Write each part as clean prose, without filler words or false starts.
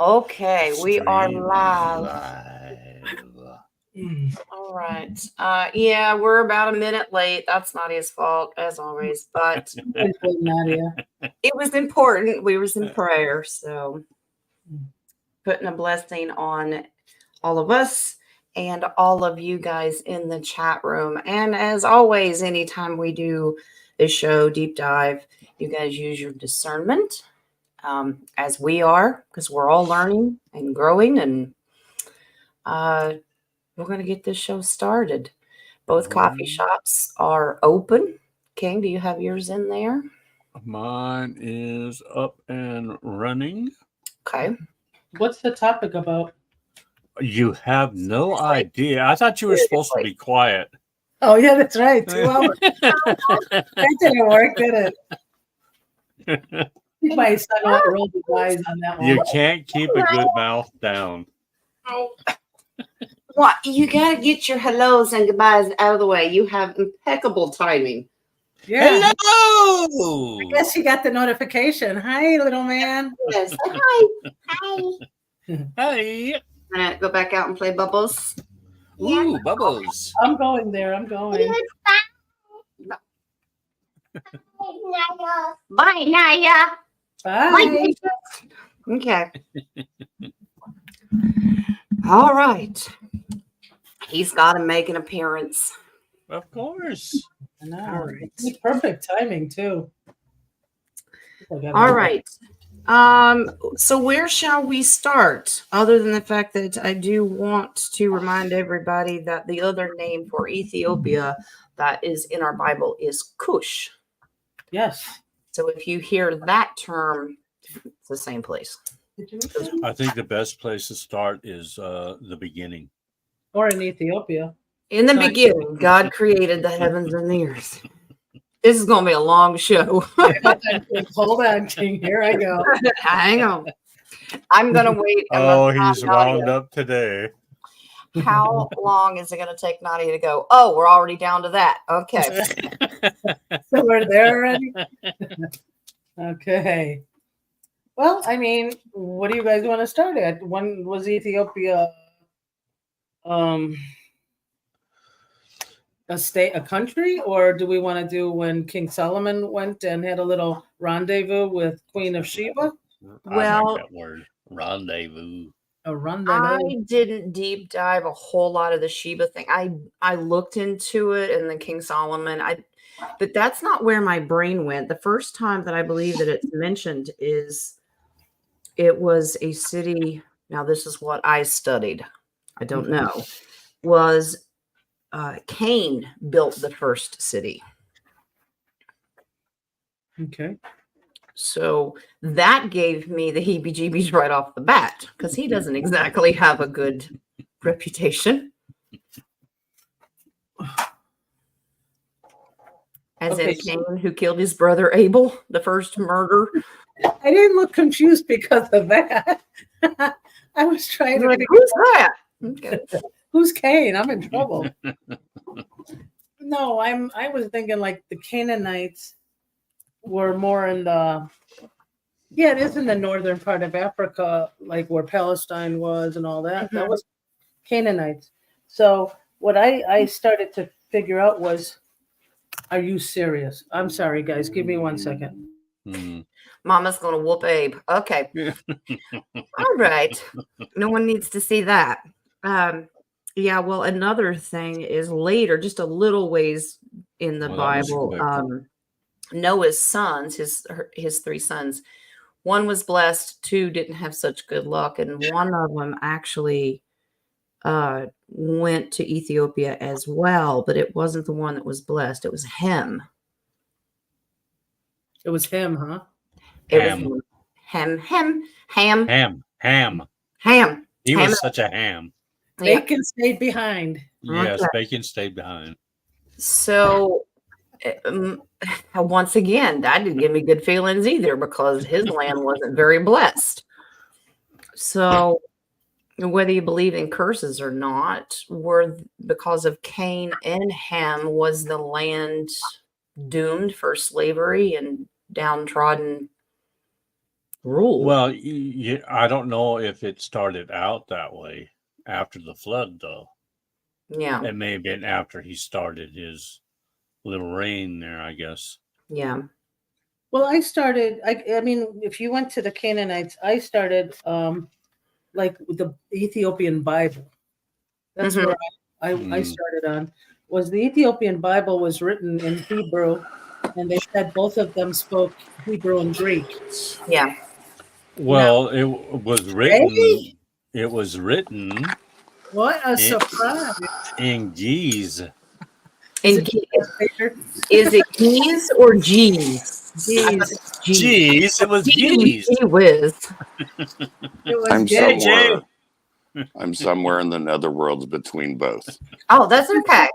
Okay, we are Stream live. All right. Yeah, we're about a minute late. That's Nadia's fault, as always. But Nadia. it was important. We was in prayer, so putting a blessing on all of us and all of you guys in the chat room. And as always, anytime we do a show deep dive, you guys use your discernment, as we are, because we're all learning and growing, and we're going to get this show started. Both coffee shops are open. King, do you have yours in there? Mine is up and running. Okay. What's the topic about? You have no idea. I thought you were supposed to be quiet. Oh, yeah, that's right. 2 hours. That didn't work, did it? My son rolled his eyes on that one. You can't keep a good mouth down. What? You got to get your hellos and goodbyes out of the way. You have impeccable timing. Yeah. Hello! I guess you got the notification. Hi, little man. Yes. Hi. Hi. Hey! Go back out and play bubbles. Ooh, bubbles. I'm going there. I'm going. Bye, Naya. Bye. Okay. All right. He's got to make an appearance. Of course. I know. All right. It's perfect timing, too. All right. So where shall we start? Other than the fact that I do want to remind everybody that the other name for Ethiopia that is in our Bible is Cush. Yes. So if you hear that term, it's the same place. I think the best place to start is the beginning. Or in Ethiopia. In the beginning, God created the heavens and the earth. This is going to be a long show. Hold on, King. Here I go. Hang on. I'm going to wait. Oh, he's wound up today. How long is it going to take Nadia to go? Oh, we're already down to that. Okay. So we're there already? Okay. Well, I mean, what do you guys want to start at? When was Ethiopia a country, or do we want to do when King Solomon went and had a little rendezvous with Queen of Sheba? Well, I like that word, rendezvous. A rendezvous. I didn't deep dive a whole lot of the Sheba thing. I looked into it and the King Solomon. But that's not where my brain went. The first time that I believe that it's mentioned is it was a city. Now this is what I studied. I don't know. Was Cain built the first city. Okay. So that gave me the heebie-jeebies right off the bat because he doesn't exactly have a good reputation. As in Cain, who killed his brother Abel, the first murder. I didn't look confused because of that. I was trying to figure who's that? Okay. Who's Cain? I'm in trouble. No, I was thinking like the Canaanites were more in the it is in the northern part of Africa, like where Palestine was and all that. That was Canaanites. So what I started to figure out was, are you serious? I'm sorry, guys. Give me 1 second. Mama's gonna whoop Abe. Okay. All right. No one needs to see that. Yeah, well, another thing is later, just a little ways in the Bible, Noah's sons, his 3 sons, one was blessed, 2 didn't have such good luck, and one of them actually went to Ethiopia as well, but it wasn't the one that was blessed. It was him. It was him, huh? It was ham. He was such a ham. Bacon stayed behind. Yes, Bacon stayed behind. So, once again, that didn't give me good feelings either because his land wasn't very blessed. So, whether you believe in curses or not, because of Cain and Ham, was the land doomed for slavery and downtrodden rule. Well, I don't know if it started out that way after the flood, though. Yeah. It may have been after he started his little reign there, I guess. Yeah. Well, I started. I mean, if you went to the Canaanites, I started like with the Ethiopian Bible. That's Mhm. where I started on. Was the Ethiopian Bible was written in Hebrew, and they said both of them spoke Hebrew and Greek. Yeah. Well, it was written. Hey, It was written what a in, surprise! in G's. Is And it Darth Vader? is it G's or G's? I thought Jeez, it was G's. G's. It was G's. Gee whiz. it was I'm gay. somewhere. I'm somewhere in the netherworlds between both. Oh, that's okay.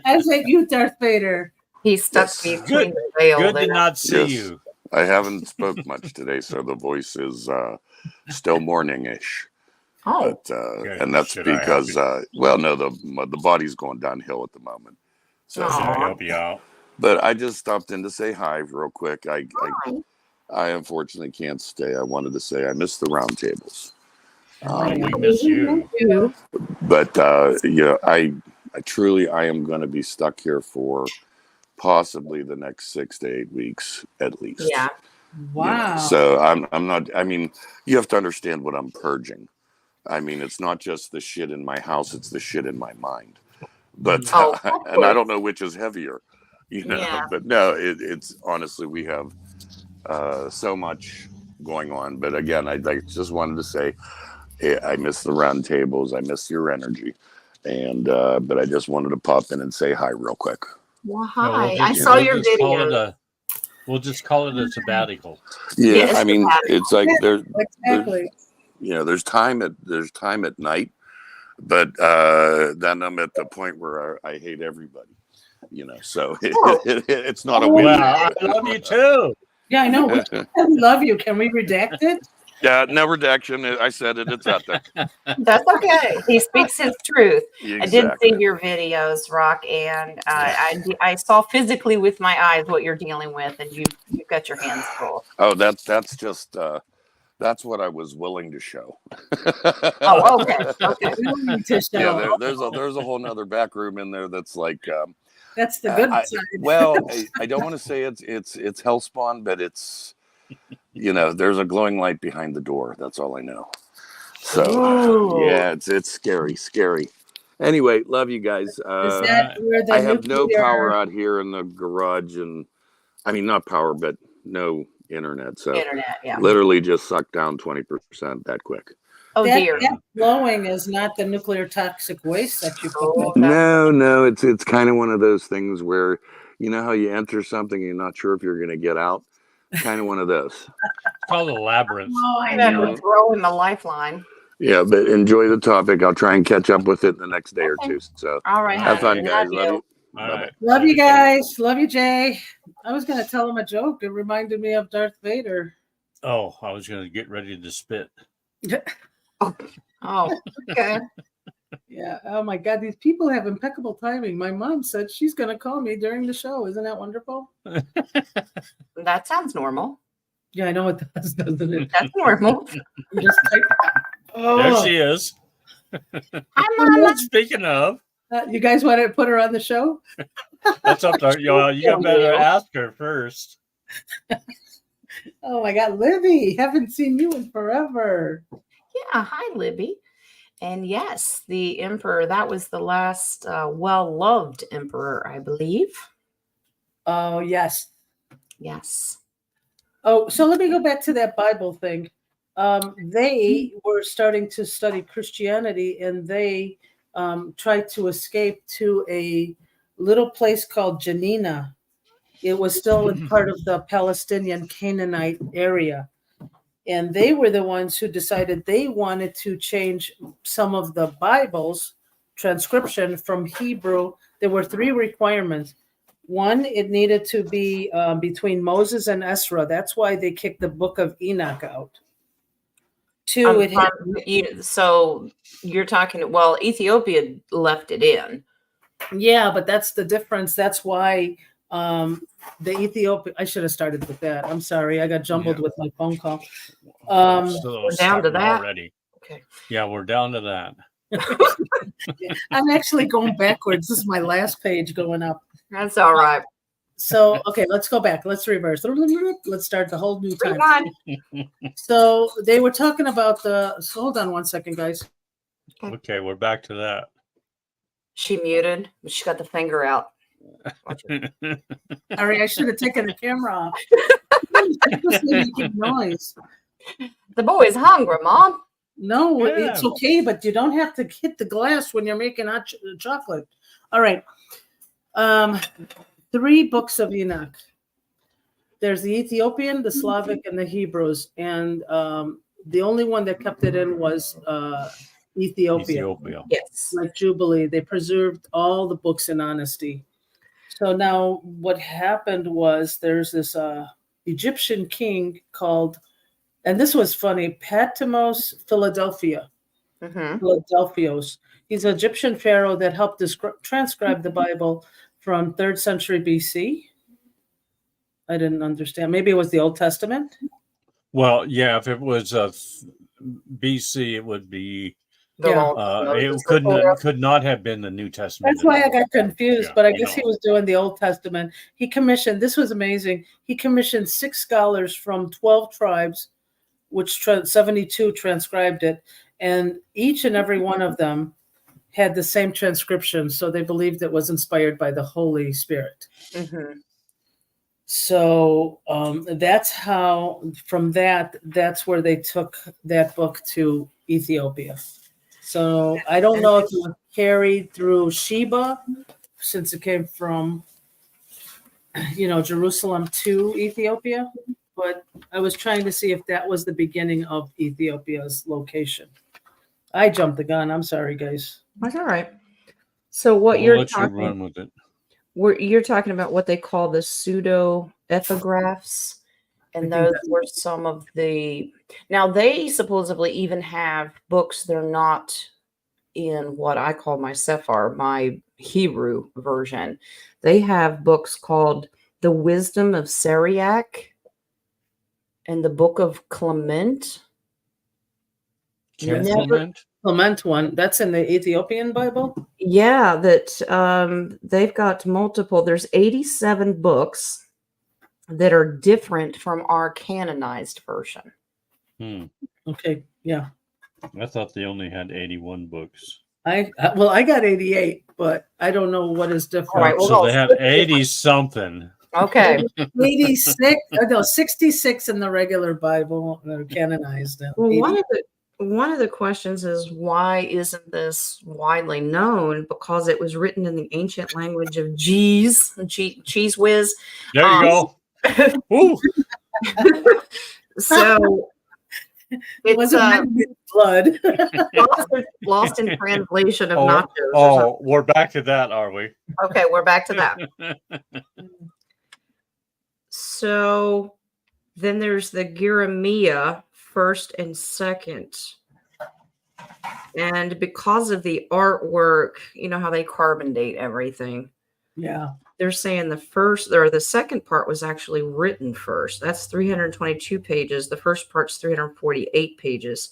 I said you, Darth Vader. He's stuck Yes. between the veil Good there. to not see Yes. you. I haven't spoke much today, so the voice is still morning-ish. Oh, But Okay. and that's Should I help because well, no, the body's going downhill at the moment. So, Should I Aw. help you out? but I just stopped in to say hi real quick. hi. I unfortunately can't stay. I wanted to say I miss the roundtables. Oh, we miss you. You. But yeah, I truly I am going to be stuck here for possibly the next 6 to 8 weeks at least. Yeah. Wow. So I'm not. I mean, you have to understand what I'm purging. I mean, it's not just the shit in my house; it's the shit in my mind. But Oh, of and I course. don't know which is heavier, you know. Yeah. But no, it's honestly we have so much going on. But again, I just wanted to say I miss the round tables. I miss your energy, and but I just wanted to pop in and say hi real quick. Well, No, hi. I saw your video. We'll just call it a sabbatical. Yeah, Yes, I mean, sabbatical. it's like there's Exactly. you know there's time at night, but then I'm at the point where I hate everybody, you know. So it's not a Oh, weekend. Well, I love you too. Yeah, I know. We love you. Can we redact it? Yeah, no redaction. I said it. It's out there. That's okay. He speaks his truth. I did Exactly. see your videos, Rock, and I saw physically with my eyes what you're dealing with, and you've got your hands full. Oh, that's just that's what I was willing to show. Oh, okay. Okay. We don't need to show. Yeah, there's a whole nother back room in there that's like. That's the good side. Well, I don't want to say it's hellspawn, but it's you know there's a glowing light behind the door. That's all I know. So Ooh. yeah, it's scary. Anyway, love you guys. Is that where the I have no nuclear- power out here in the garage, and I mean not power, but no internet. So Internet, yeah. literally just sucked down 20% that quick. Oh that, dear. that glowing is not the nuclear toxic waste that you put in. No, it's kind of one of those things where you know how you enter something and you're not sure if you're going to get out. Kind of one of those. It's called a labyrinth. Oh, I That know. would throw in the lifeline. Yeah, but enjoy the topic. I'll try and catch up with it the next day or Okay. two. So All right. have fun, honey. guys. Love Love you. All right. Love you guys. Love you, Jay. I was going to tell him a joke. It reminded me of Darth Vader. Oh, I was going to get ready to spit. Oh, okay. Yeah. Oh my God. These people have impeccable timing. My mom said she's going to call me during the show. Isn't that wonderful? That sounds normal. Yeah, I know it does, doesn't it? That's normal. Just like, There she is. Hi, Mama. Speaking of, you guys want to put her on the show? that's up to you. Better ask her first. Oh my God, Livy, haven't seen you in forever. Yeah. Hi, Libby. And yes, the emperor, that was the last well-loved emperor, I believe. Oh, yes. Yes. Oh, so let me go back to that Bible thing. They were starting to study Christianity, and they tried to escape to a little place called Janina. It was still in part of the Palestinian Canaanite area. And they were the ones who decided they wanted to change some of the Bible's transcription from Hebrew. There were 3 requirements. One, it needed to be between Moses and Ezra. That's why they kicked the book of Enoch out. 2, it had, So you're talking, well, Ethiopia left it in. yeah, but that's the difference. That's why The Ethiopia. I should have started with that. I'm sorry. I got jumbled with my phone call. So We're down to starting that? already. Okay. Yeah, we're down to that. I'm actually going backwards. This is my last page going up. That's all right. So, okay, let's go back. Let's reverse. Let's start the whole new time. Rewind. So they were talking about so hold on one second, guys. Okay, we're back to that. She muted, but she got the finger out. Watch it. Sorry, I should have taken the camera off. It's making noise. The boy's hungry, Mom. No, Yeah. it's okay, but you don't have to hit the glass when you're making hot chocolate. All right. 3 books of Enoch. There's the Ethiopian, the Slavic, and the Hebrews. And the only one that kept it in was Ethiopia. Yes. Like Jubilee. They preserved all the books in honesty. So now what happened was there's this Egyptian king called, and this was funny, Patmos Philadelphia. Mm-hmm. Philadelphios. He's an Egyptian pharaoh that helped transcribe the Bible from 3rd century BC. I didn't understand. Maybe it was the Old Testament. Well, yeah, if it was BC, it would be. Yeah. It could not have been the New Testament. That's why I got confused, Yeah, but I guess he was doing the Old Testament. He commissioned, this was amazing. He commissioned 6 scholars from 12 tribes, which 72 transcribed it. And each and every one of them had the same transcription. So they believed it was inspired by the Holy Spirit. Mm-hmm. So that's how, from that's where they took that book to Ethiopia. So I don't know if it was carried through Sheba, since it came from, Jerusalem to Ethiopia. But I was trying to see if that was the beginning of Ethiopia's location. I jumped the gun. I'm sorry, guys. That's all right. So what We'll you're let you talking, run with it. you're talking about what they call the pseudo epigraphs, and those were some of the. Now they supposedly even have books. They're not in what I call my Sephar, my Hebrew version. They have books called The Wisdom of Syriac and the Book of Clement. Clement one. That's in the Ethiopian Bible? Yeah, that they've got multiple. There's 87 books that are different from our canonized version. Okay, yeah. I thought they only had 81 books. I got 88, but I don't know what is different. All right, well, So they have 80 something. Okay. 86, no, 66 in the regular Bible that are canonized. Well, one of the questions is, why isn't this widely known? Because it was written in the ancient language of cheese whiz. There you go. Ooh. So It wasn't blood. lost in translation of nachos. Oh, we're back to that, are we? Okay, we're back to that. So then there's the Jeremiah 1st and 2nd. And because of the artwork, you know how they carbon date everything. Yeah. They're saying the second part was actually written first. That's 322 pages. The first part's 348 pages.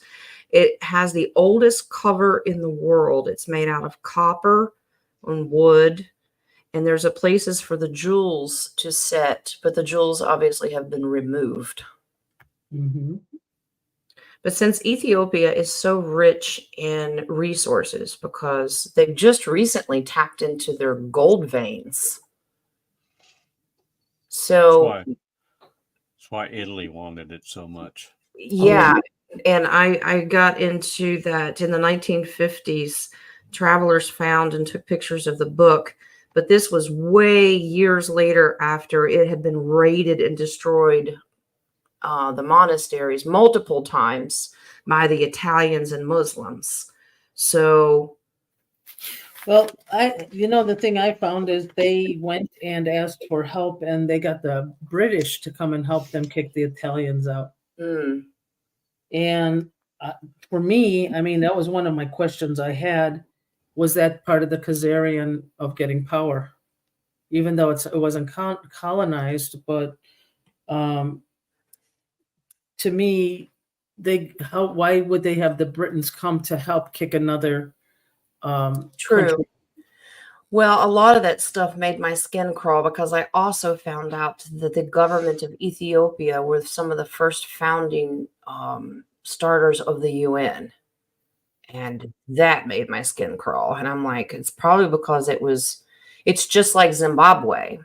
It has the oldest cover in the world. It's made out of copper and wood. And there's places for the jewels to set, but the jewels obviously have been removed. Mm-hmm. But since Ethiopia is so rich in resources, because they've just recently tapped into their gold veins. So that's why Italy wanted it so much. Yeah. And I got into that in the 1950s. Travelers found and took pictures of the book. But this was way years later after it had been raided and destroyed, the monasteries multiple times by the Italians and Muslims. So, well, the thing I found is they went and asked for help, and they got the British to come and help them kick the Italians out. And for me, that was one of my questions I had. Was that part of the Khazarian of getting power? even though it wasn't colonized. But to me, why would they have the Britons come to help kick another True. country? Well, a lot of that stuff made my skin crawl because I also found out that the government of Ethiopia were some of the first founding starters of the UN. And that made my skin crawl. And I'm like, it's probably because it's just like Zimbabwe.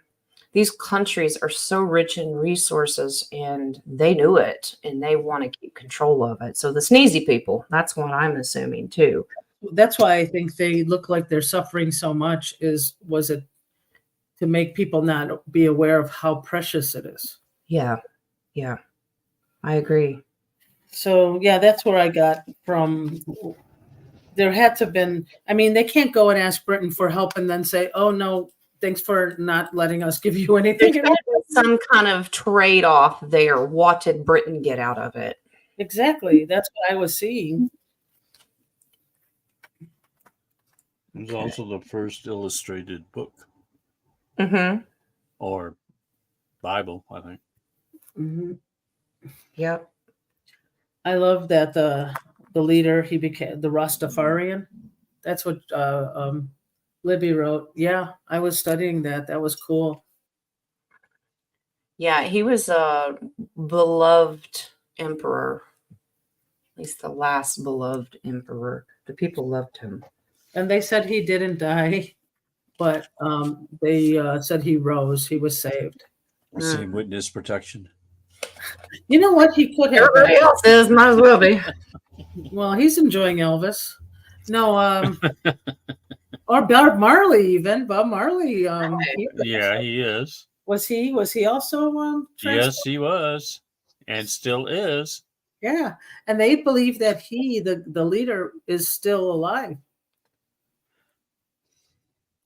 These countries are so rich in resources and they knew it and they want to keep control of it. So the sneezy people, that's what I'm assuming too. That's why I think they look like they're suffering so much. Was it to make people not be aware of how precious it is? Yeah. I agree. So yeah, that's where I got from. There had to have been. I mean, they can't go and ask Britain for help and then say, "Oh no, thanks for not letting us give you anything." There's some kind of trade-off there. What did Britain get out of it? Exactly. That's what I was seeing. It was also the first illustrated book Mm-hmm. or Bible, I think. Mm-hmm. Yep. I love that the leader, he became the Rastafarian. That's what Libby wrote. Yeah, I was studying that. That was cool. Yeah, he was a beloved emperor. At least the last beloved emperor. The people loved him. And they said he didn't die, but they said he rose. He was saved. Same witness protection. You know what? He could have. Everybody else is, might as well be. Well, he's enjoying Elvis. No, or Bob Marley even. Bob Marley. Yeah, he is. Was he also Yes, he was, and still is. Yeah, and they believe that he, the leader, is still alive.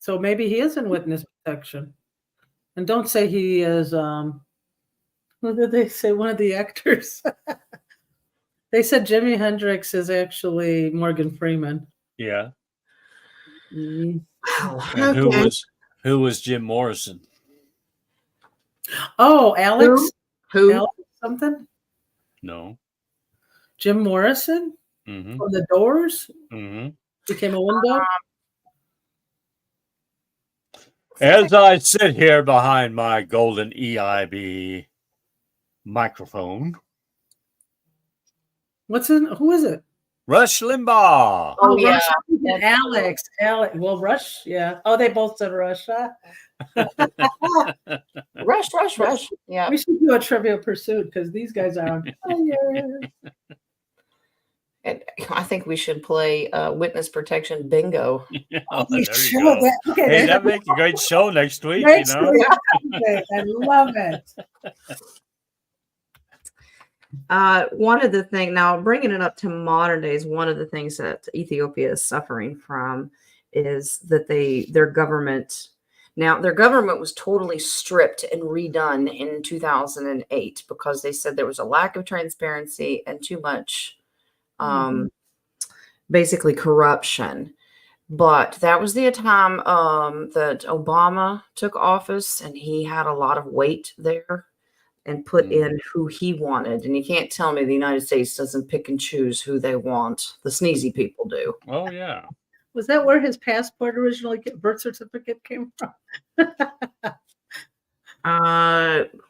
So maybe he is in witness protection. And don't say he is. What did they say? One of the actors. They said Jimi Hendrix is actually Morgan Freeman. Yeah. Mm. Wow. And Okay. who was Jim Morrison? Oh, Alex. Who? Alex something. No. Jim Morrison Mm-hmm. from the Doors Mm-hmm. became a window. As I sit here behind my golden EIB microphone, Who is it? Rush Limbaugh. Oh, yeah. Rush. Alex. Well, Rush. Yeah. Oh, they both said Rush. Huh? Rush. Yeah. We should do a Trivial Pursuit because these guys are on fire. And I think we should play witness protection bingo. Oh, We there you should. go. Okay, Hey, that make a great show next week, great you know. story. I love it. One of the things, now bringing it up to modern days, one of the things that Ethiopia is suffering from is that their government was totally stripped and redone in 2008 because they said there was a lack of transparency and too much basically corruption. But that was the time that Obama took office, and he had a lot of weight there and put in who he wanted. And you can't tell me the United States doesn't pick and choose who they want. The sneezy people do. Oh, yeah. Was that where his passport originally, birth certificate came from?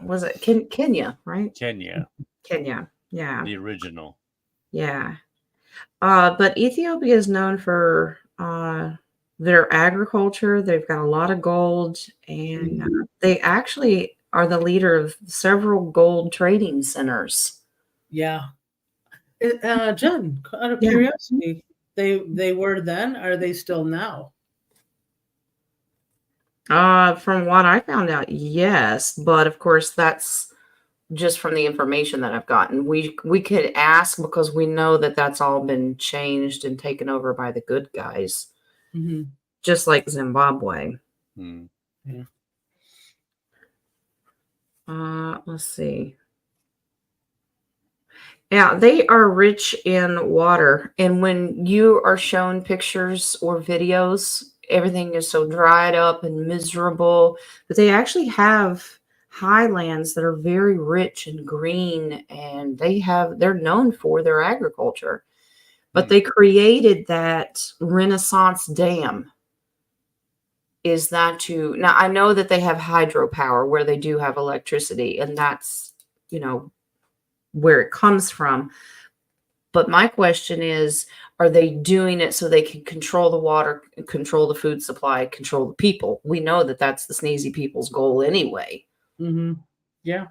Was it Kenya, right? Kenya, Kenya. Yeah. the original. Yeah. But Ethiopia is known for their agriculture. They've got a lot of gold, and they actually are the leader of several gold trading centers. Yeah. Jen, out of curiosity, they were then, are they still now? From what I found out, yes. But of course, that's just from the information that I've gotten. We could ask because we know that that's all been changed and taken over by the good guys, just like Zimbabwe. Yeah. Let's see. Yeah, they are rich in water. And when you are shown pictures or videos everything is so dried up and miserable. But they actually have highlands that are very rich and green, and they're known for their agriculture. But they created that Renaissance Dam. Is that to now? I know that they have hydropower where they do have electricity, and that's, where it comes from. But my question is, are they doing it so they can control the water, control the food supply, control the people? We know that that's the sneezy people's goal anyway. Mm-hmm. Yeah.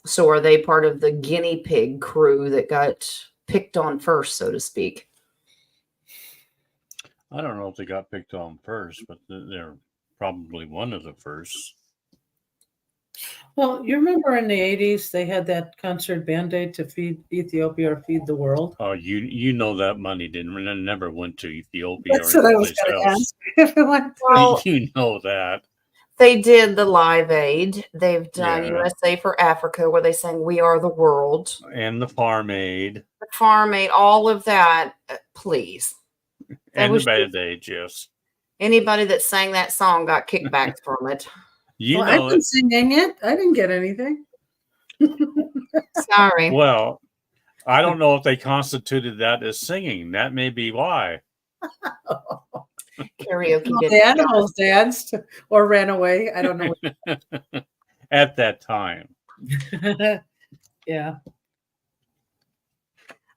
So are they part of the guinea pig crew that got picked on first, so to speak? I don't know if they got picked on first, but they're probably one of the first. Well, you remember in the 80s, they had that concert Band-Aid to feed Ethiopia or feed the world? Oh, you know that money never went to Ethiopia That's or what I was anyplace going to else. ask. If it went Well, You know that. they did the Live Aid. They've done Yeah. USA for Africa, where they sang "We Are the World." And the Farm Aid. The Farm Aid, all of that. Please, And wish the Band-Aid, yes. anybody that sang that song got kickbacks from it. You well, know I've been it. singing it. I didn't get anything. Sorry. Well, I don't know if they constituted that as singing. That may be why. Karaoke Well, did the animals danced or ran away. I don't know. At that time. Yeah.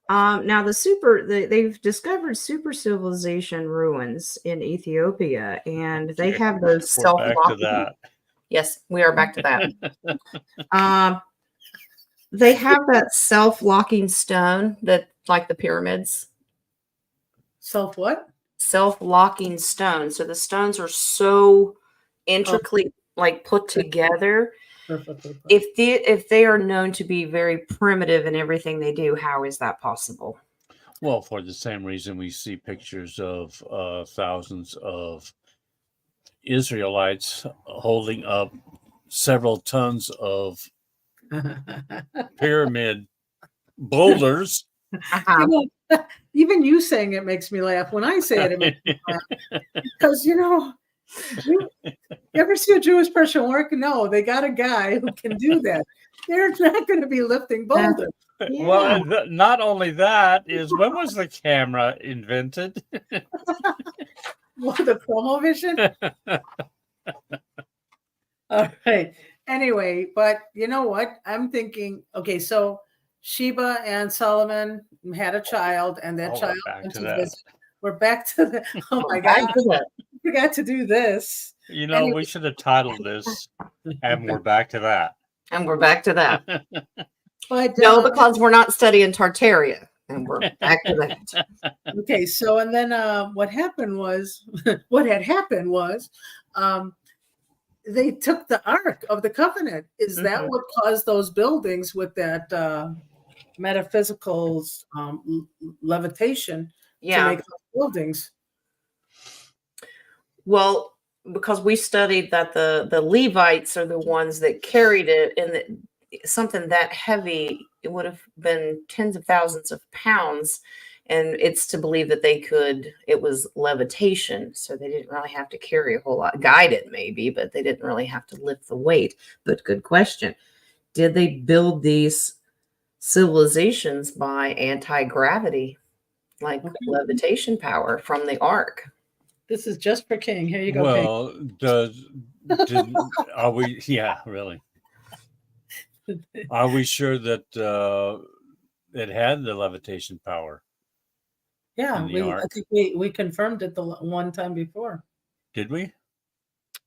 Now they've discovered super civilization ruins in Ethiopia, and they have those We're back to self-locking. that. Yes, we are back to that. They have that self-locking stone that, like the pyramids, Self what? self-locking stone. So the stones are so intricately like put together. Perfectly. If they are known to be very primitive in everything they do, how is that possible? Well, for the same reason we see pictures of thousands of Israelites holding up several tons of pyramid boulders. Uh-huh. You know, even you saying it makes me laugh. When I say it makes me laugh. Because, you ever see a Jewish person work? No, they got a guy who can do that. They're not going to be lifting boulders. Yeah. Well, not only that is, when was the camera invented? What, the Chromovision? All right. Anyway, but you know what? I'm thinking, okay, so Sheba and Solomon had a child, and that Oh, we're child back went to to that. visit. We're back to the, oh my Back God, to that. I forgot to do this. You know, Anyway. we should have titled this, and we're back to that. And we're back to that. But No, because we're not studying Tartaria. And we're back to that. okay, so and then what happened was, they took the Ark of the Covenant. Is that what caused those buildings with that metaphysical levitation to Yeah. make those buildings? Well, because we studied that the Levites are the ones that carried it, and something that heavy, it would have been tens of thousands of pounds. And it's to believe that it was levitation. So they didn't really have to carry a whole lot, guided maybe, but they didn't really have to lift the weight. But good question. Did they build civilizations by anti-gravity, like levitation power from the Ark? This is just for King. Here you go, King. Well, are we? Yeah, really. Are we sure that it had the levitation power? Yeah, in the I Ark? think we confirmed it the one time before. Did we?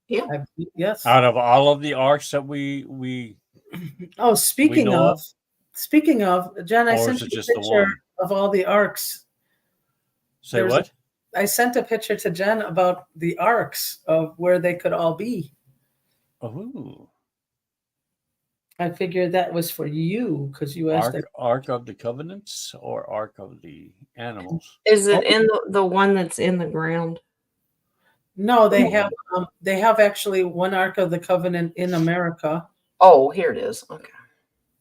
Yeah. Yes. Out of all of the arcs that we Oh, speaking know of, Jen, I Or sent is you it a just the picture one? of all the arcs. say There's what? I sent a picture to Jen about the arcs of where they could all be. Oh, I figured that was for you because you asked that. Ark of the Covenants or Ark of the Animals? Is it in the one that's in the ground? No, they have actually one Ark of the Covenant in America. Oh, here it is. Okay.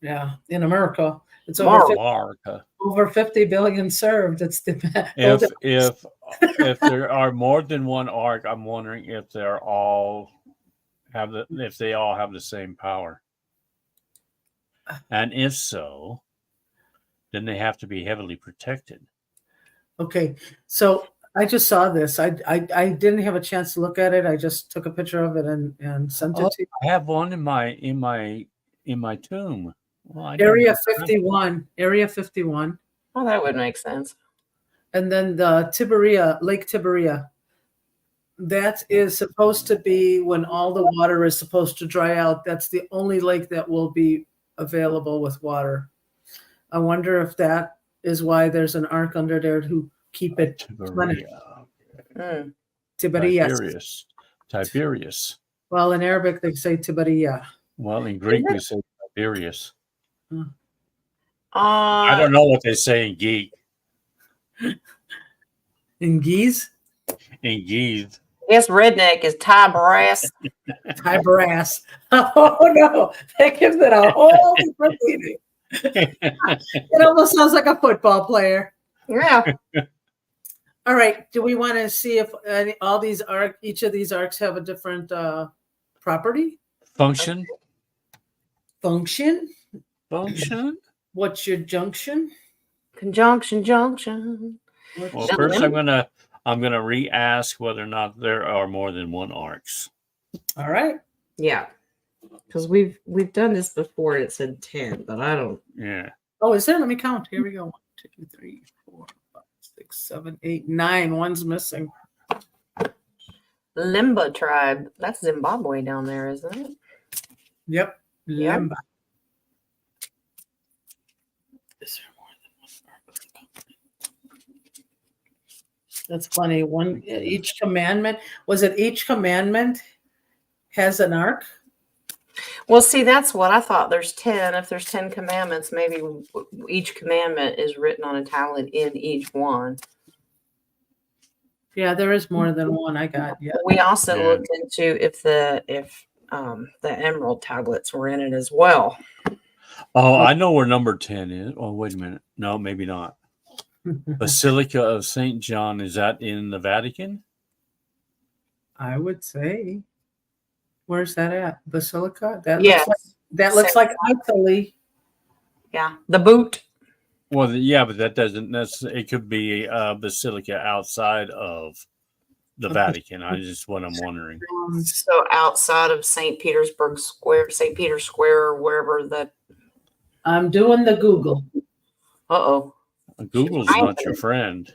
Yeah, in America. It's Mark. over 50 billion served. It's the If if there are more than one arc, I'm wondering if they all have the same power. And if so, then they have to be heavily protected. Okay, so I just saw this. I didn't have a chance to look at it. I just took a picture of it and sent it Oh, to you. I have one in my tomb. Well, I Area didn't- 51. Area 51. Oh, that would make sense. And then the Lake Tiberia. That is supposed to be when all the water is supposed to dry out. That's the only lake that will be available with water. I wonder if that is why there's an ark under there to keep it replenished. Mm. Tiberias. Tiberius. Well, in Arabic they say Tiberia. Well, in Greek we say Tiberius. I I don't know what they say in geek. In Geese, In geek. guess redneck is Tiberias. Tiberias. Oh no, that gives it a whole different meaning. It almost sounds like a football player. Yeah. All right. Do we want to see if each of these arcs have a different property Function. function? Function. What's your junction? Conjunction, junction. Well, first I'm gonna re-ask whether or not there are more than one arcs. All right. Yeah. Because we've done this before. It said 10, but I don't. Yeah. Oh, is there? Let me count. Here we go. 1, 2, 3, 4, 5, 6, 7, 8, 9. One's missing. Limba tribe. That's Zimbabwe down there, isn't it? Yep. Yep. Limba. Is there more than one arc? That's funny. Each commandment. Was it each commandment has an arc? Well, see, that's what I thought. There's 10. If there's 10 commandments, maybe each commandment is written on a tablet in each one. Yeah, there is more than one. I got. Yeah. We also Yeah. looked into if the emerald tablets were in it as well. Oh, I know where number 10 is. Oh, wait a minute. No, maybe not. Basilica of St. John, is that in the Vatican? I would say. Where's that at? Basilica? Yes. Looks like Italy. Yeah. The boot. Well, yeah, but that doesn't. It could be a basilica outside of the Vatican. I just what I'm wondering. So outside of St. Peter's Square, or wherever that. I'm doing the Google. Uh-oh. Google's not your friend.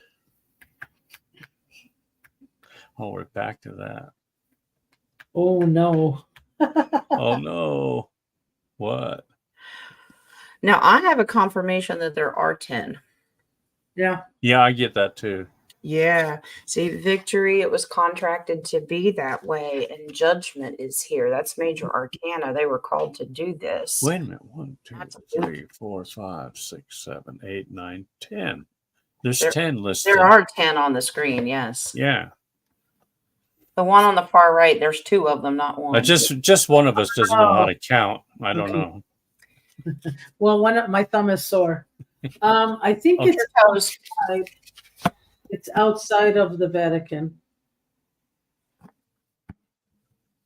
Oh, we're back to that. Oh no. Oh no. What? Now, I have a confirmation that there are 10. Yeah. Yeah, I get that too. Yeah. See, victory, it was contracted to be that way, and judgment is here. That's major arcana. They were called to do this. Wait a minute. 1, 2, That's a 3, 4, 5, 6, 7, 8, 9, 10. There's There- 10 listed. There are 10 on the screen, yes. Yeah. The one on the far right, there's 2 of them, not one. Just one of us doesn't know how to count. I don't Okay. know. Well, my thumb is sore. I think Okay. it's outside of the Vatican.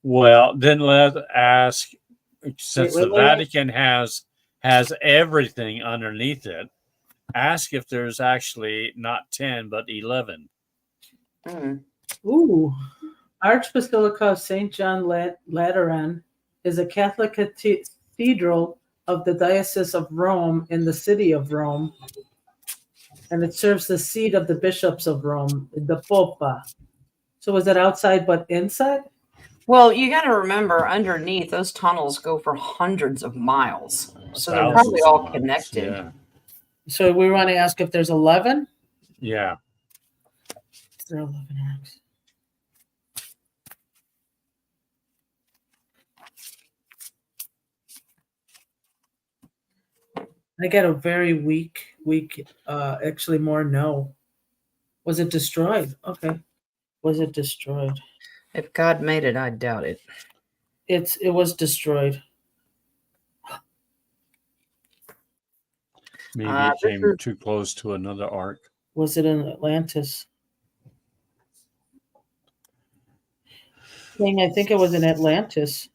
Well, then let's ask, since Wait, the Vatican has everything underneath it, ask if there's actually not 10 but 11. Mm. Ooh. Archbasilica of St. John Lateran is a Catholic cathedral of the Diocese of Rome in the city of Rome. And it serves the seat of the bishops of Rome, the Popa. So is it outside but inside? Well, you got to remember, underneath, those tunnels go for hundreds of miles. So they're probably Thousands all of miles. connected. Yeah. So we want to ask if there's 11? Yeah. There are 11 arcs. I get a very weak, actually more no. Was it destroyed? Okay. Was it destroyed? If God made it, I doubt it. It was destroyed. Maybe this it came is- too close to another arc. Was it in Atlantis? saying I think it was in Atlantis.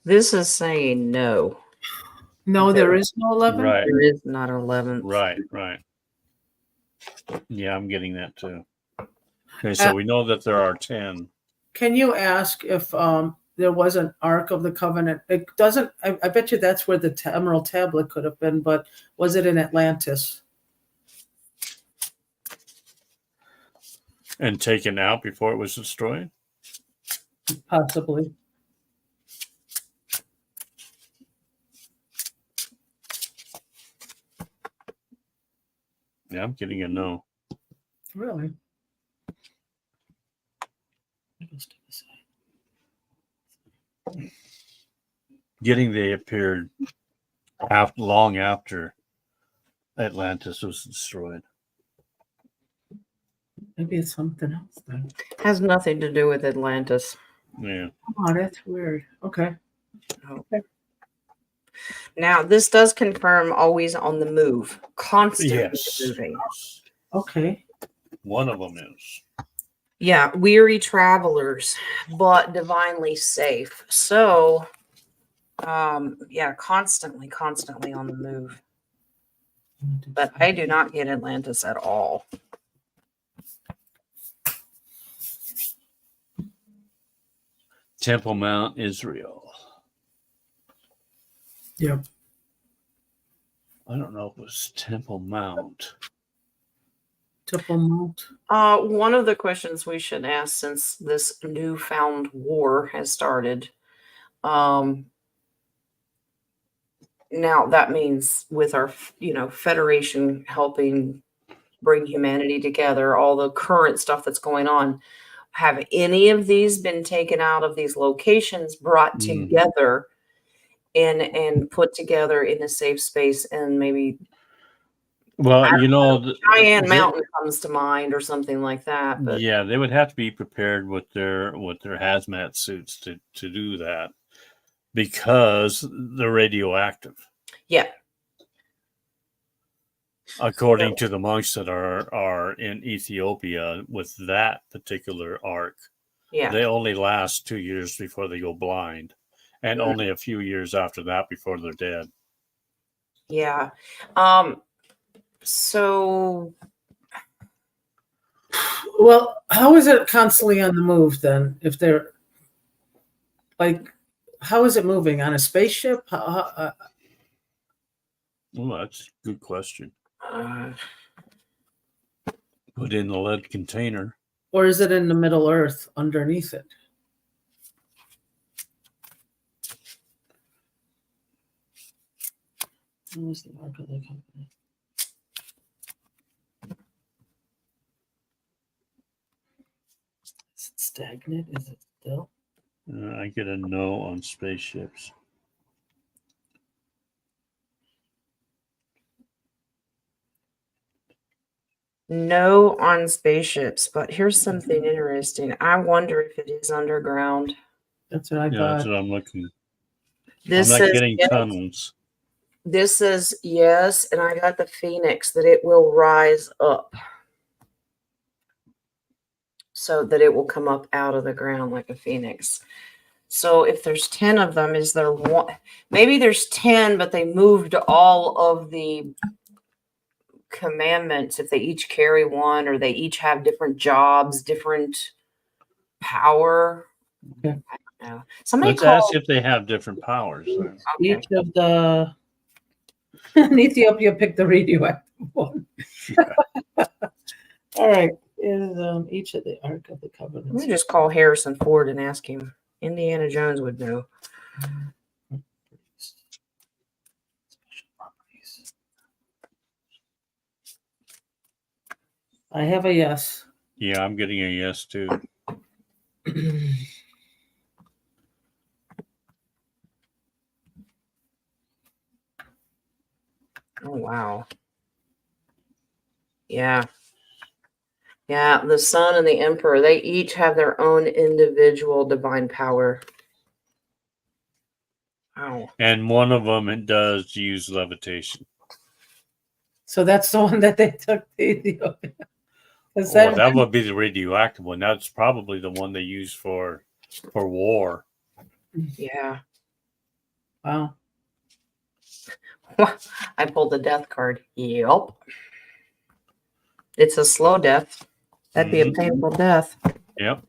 This is saying no. No, there is no 11. Right. There is not an 11th. Right. Yeah, I'm getting that too. Okay, so we know that there are 10. Can you ask if there was an Ark of the Covenant? It doesn't. I bet you that's where the Emerald Tablet could have been, but was it in Atlantis? And taken out before it was destroyed? Possibly. Yeah, I'm getting a no. Really? Getting they appeared long after Atlantis was destroyed. Maybe it's something else then. Has nothing to do with Atlantis. Yeah. Oh, that's weird. Okay. Okay. Now, this does confirm always on the move, constantly Yes. moving. Okay. One of them is. Yeah, weary travelers, but divinely safe. So, yeah, constantly on the move. But I do not get Atlantis at all. Temple Mount, Israel. Yep. I don't know if it was Temple Mount. Temple Mount. One of the questions we should ask since this newfound war has started. Now that means with our, Federation helping bring humanity together, all the current stuff that's going on, have any of these been taken out of these locations, brought together and put together in a safe space and maybe Well, Cheyenne Mountain comes to mind or something like that. But yeah, they would have to be prepared with their hazmat suits to do that because they're radioactive. yeah, According to the monks that are in Ethiopia with that particular arc, yeah. they only last 2 years before they go blind, and only a few years after that before they're dead. Yeah. So Well, how is it constantly on the move then? If they're like, how is it moving on a spaceship? Well, that's a good question. Put in the lead container. Or is it in the Middle Earth underneath it? What was the Ark of the Covenant? Is it stagnant? Is it still? I get a no on spaceships. no on spaceships, but here's something interesting. I wonder if it is underground. That's what I Yeah, thought. that's what I'm looking. This I'm not says getting yes. tunnels. This is yes, and I got the Phoenix that it will rise up. So that it will come up out of the ground like a phoenix. So if there's 10 of them, is there one? Maybe there's 10, but they moved all of the commandments. If they each carry one, or they each have different jobs, different power. Okay. I don't know. Somebody Let's ask called. if they have different powers. Then. Okay. Each of the in Ethiopia picked the radioactive one. All right. Is each of the Ark of the Let Covenant? me just call Harrison Ford and ask him. Indiana Jones would know. I have a yes. Yeah, I'm getting a yes too. Oh wow. Yeah. Yeah, the Sun and the Emperor, they each have their own individual divine power. Wow. And one of them it does use levitation. So that's the one that they took to Ethiopia. Is Well, that that would be the radioactive one. That's probably the one they use for war. Yeah. wow? I pulled the death card. Yep. It's a slow death. That'd be a Mhm. painful death. Yep.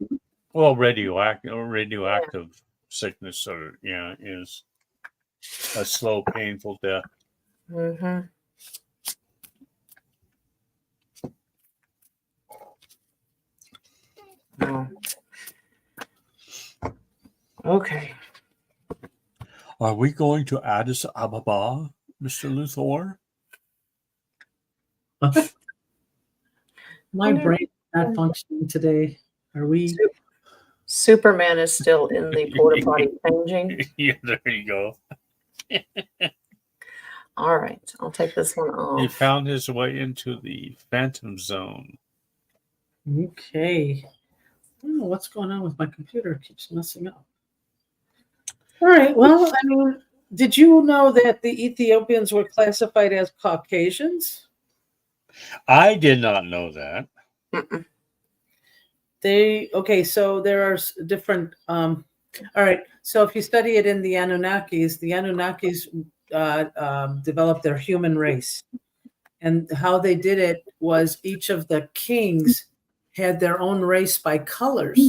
Well, radioactive sickness, or is a slow, painful death. Mm-hmm. Oh. Okay. Are we going to Addis Ababa, Mr. Luthor? My brain is not functioning today. Are we? Superman is still in the porta potty changing. Yeah, there you go. All right. I'll take this one He off. found his way into the Phantom Zone. Okay. I don't know what's going on with my computer. It keeps messing up. All right. Well, I mean, did you know that the Ethiopians were classified as Caucasians? I did not know that. Mm-mm. So there are different. All right. So if you study it in the Anunnakis developed their human race, and how they did it was each of the kings had their own race by colors.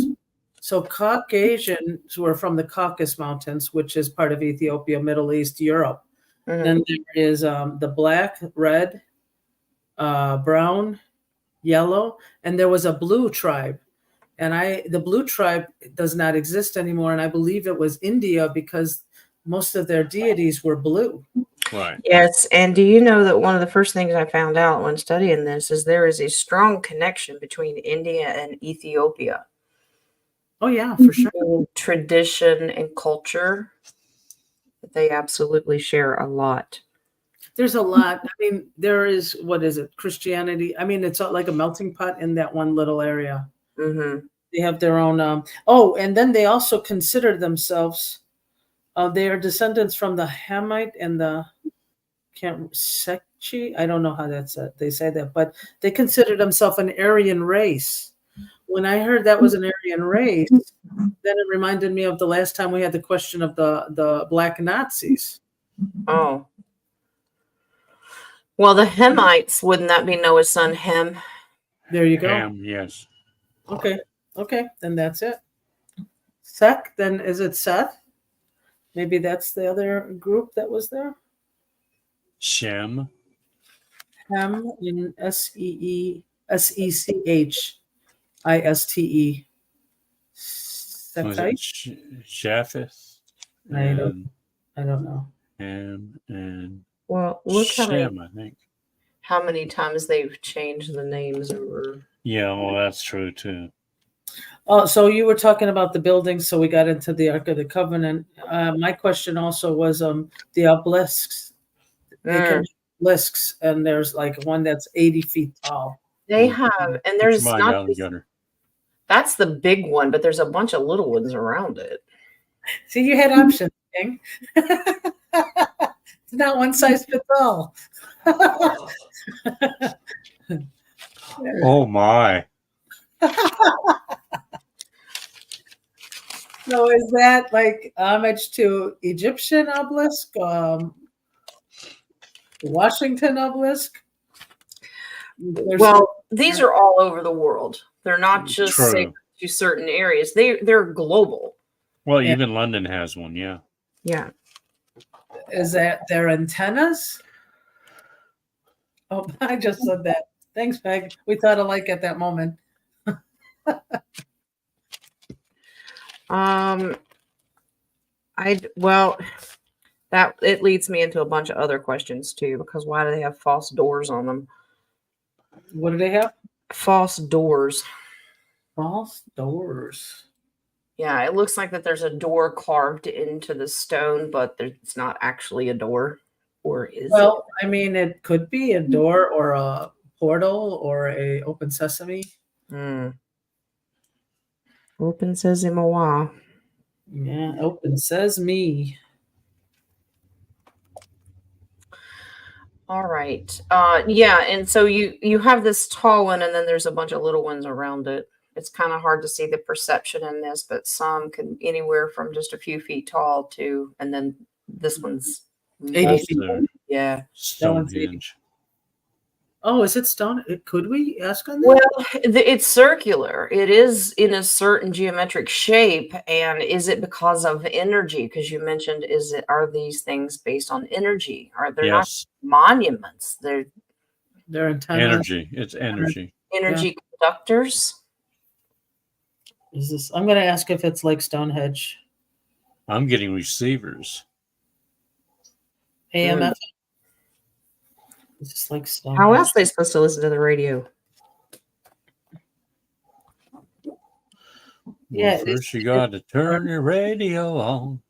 So Caucasians were from the Caucasus Mountains, which is part of Ethiopia, Middle East, Europe. Mhm. Then there is the black, red, brown, yellow, and there was a blue tribe. And the blue tribe does not exist anymore. And I believe it was India because most of their deities were blue. Right. Yes. And do you know that one of the first things I found out when studying this is there is a strong connection between India and Ethiopia Oh, yeah, for sure. in tradition and culture? They absolutely share a lot. There's a lot. I mean, there is, what is it, Christianity? I mean, it's like a melting pot in that one little area. Mm-hmm. They have their own. And then they also consider themselves, they are descendants from the Hamite and the Sekchi. I don't know how they say that, but they consider themselves an Aryan race. When I heard that was an Aryan race, then it reminded me of the last time we had the question of the black Nazis. Oh. Well, the Hemites, wouldn't that be Noah's son Hem? There you go. Ham, yes. Okay, then that's it. Seth, then is it Seth? Maybe that's the other group that was there. Shem. Hem in Sechiste. Was it Sethite? Japheth? I don't know. Ham and Well, look Shem, I think. how many times they've changed the names over. Yeah, well, that's true too. Oh, so you were talking about the buildings, so we got into the Ark of the Covenant. My question also was the obelisks. They can be obelisks, and there's like one that's 80 feet tall. They have, and Put there's your mind not. out of the gutter. That's the big one, but there's a bunch of little ones around it. See, you had options, King. It's not one size fits all. Oh my. So is that like homage to Egyptian obelisk, Washington obelisk? Well, these are all over the world. They're not just True. sacred to certain areas. They're global. Well, Yeah. even London has one, yeah. Yeah. Is that their antennas? Oh, I just said that. Thanks, Peg. We thought alike at that moment. That it leads me into a bunch of other questions too, because why do they have false doors on them? What do they have? False doors. False doors. Yeah, it looks like that there's a door carved into the stone, but it's not actually a door. Or is Well, I mean, it could be a door or a portal or a open sesame. it? Open sesame. Yeah, open sesame. All right. Yeah, and so you have this tall one, and then there's a bunch of little ones around it. It's kind of hard to see the perception in this, but some can anywhere from just a few feet tall to, and then this one's 80 That's feet. the yeah. Stonehenge. Oh, is it stone? Could we ask on that? Well, it's circular. It is in a certain geometric shape, and is it because of energy? Because you mentioned, are these things based on energy? Are they not Yes, monuments? They're They're antennas. energy. It's energy. energy conductors. Is this? I'm going to ask if it's like Stonehenge. I'm getting receivers. AMF. Is this like Stonehenge? How else are they supposed to listen to the radio? Yeah, Well, first you got to turn your radio on.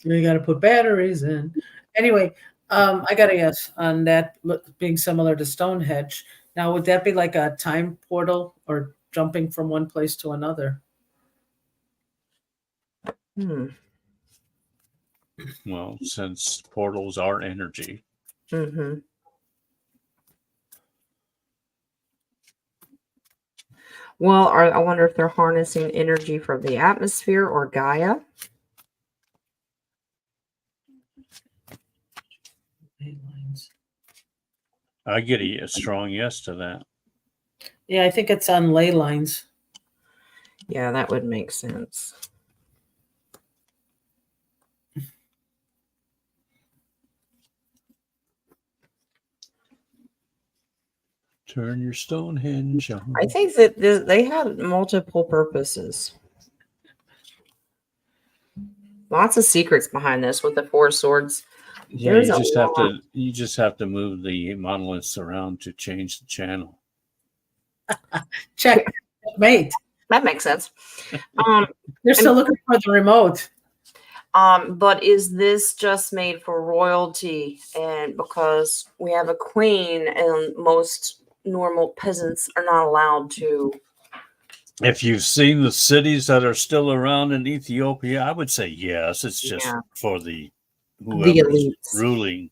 You got to put batteries in. Anyway, I got to guess on that being similar to Stonehenge. Now, would that be like a time portal or jumping from one place to another? Well, since portals are energy. Mm-hmm. Well, I wonder if they're harnessing energy from the atmosphere or Gaia. I get a strong yes to that. Yeah, I think it's on ley lines. Yeah, that would make sense. Turn your Stonehenge on. I think that they had multiple purposes. Lots of secrets behind this with the four swords. Yeah, There's you just have to move the monoliths around to change the channel. Check. Mate. That makes sense. They're still looking for the remote. But is this just made for royalty? And because we have a queen and most normal peasants are not allowed to. If you've seen the cities that are still around in Ethiopia, I would say yes. It's just for the whoever's elites ruling.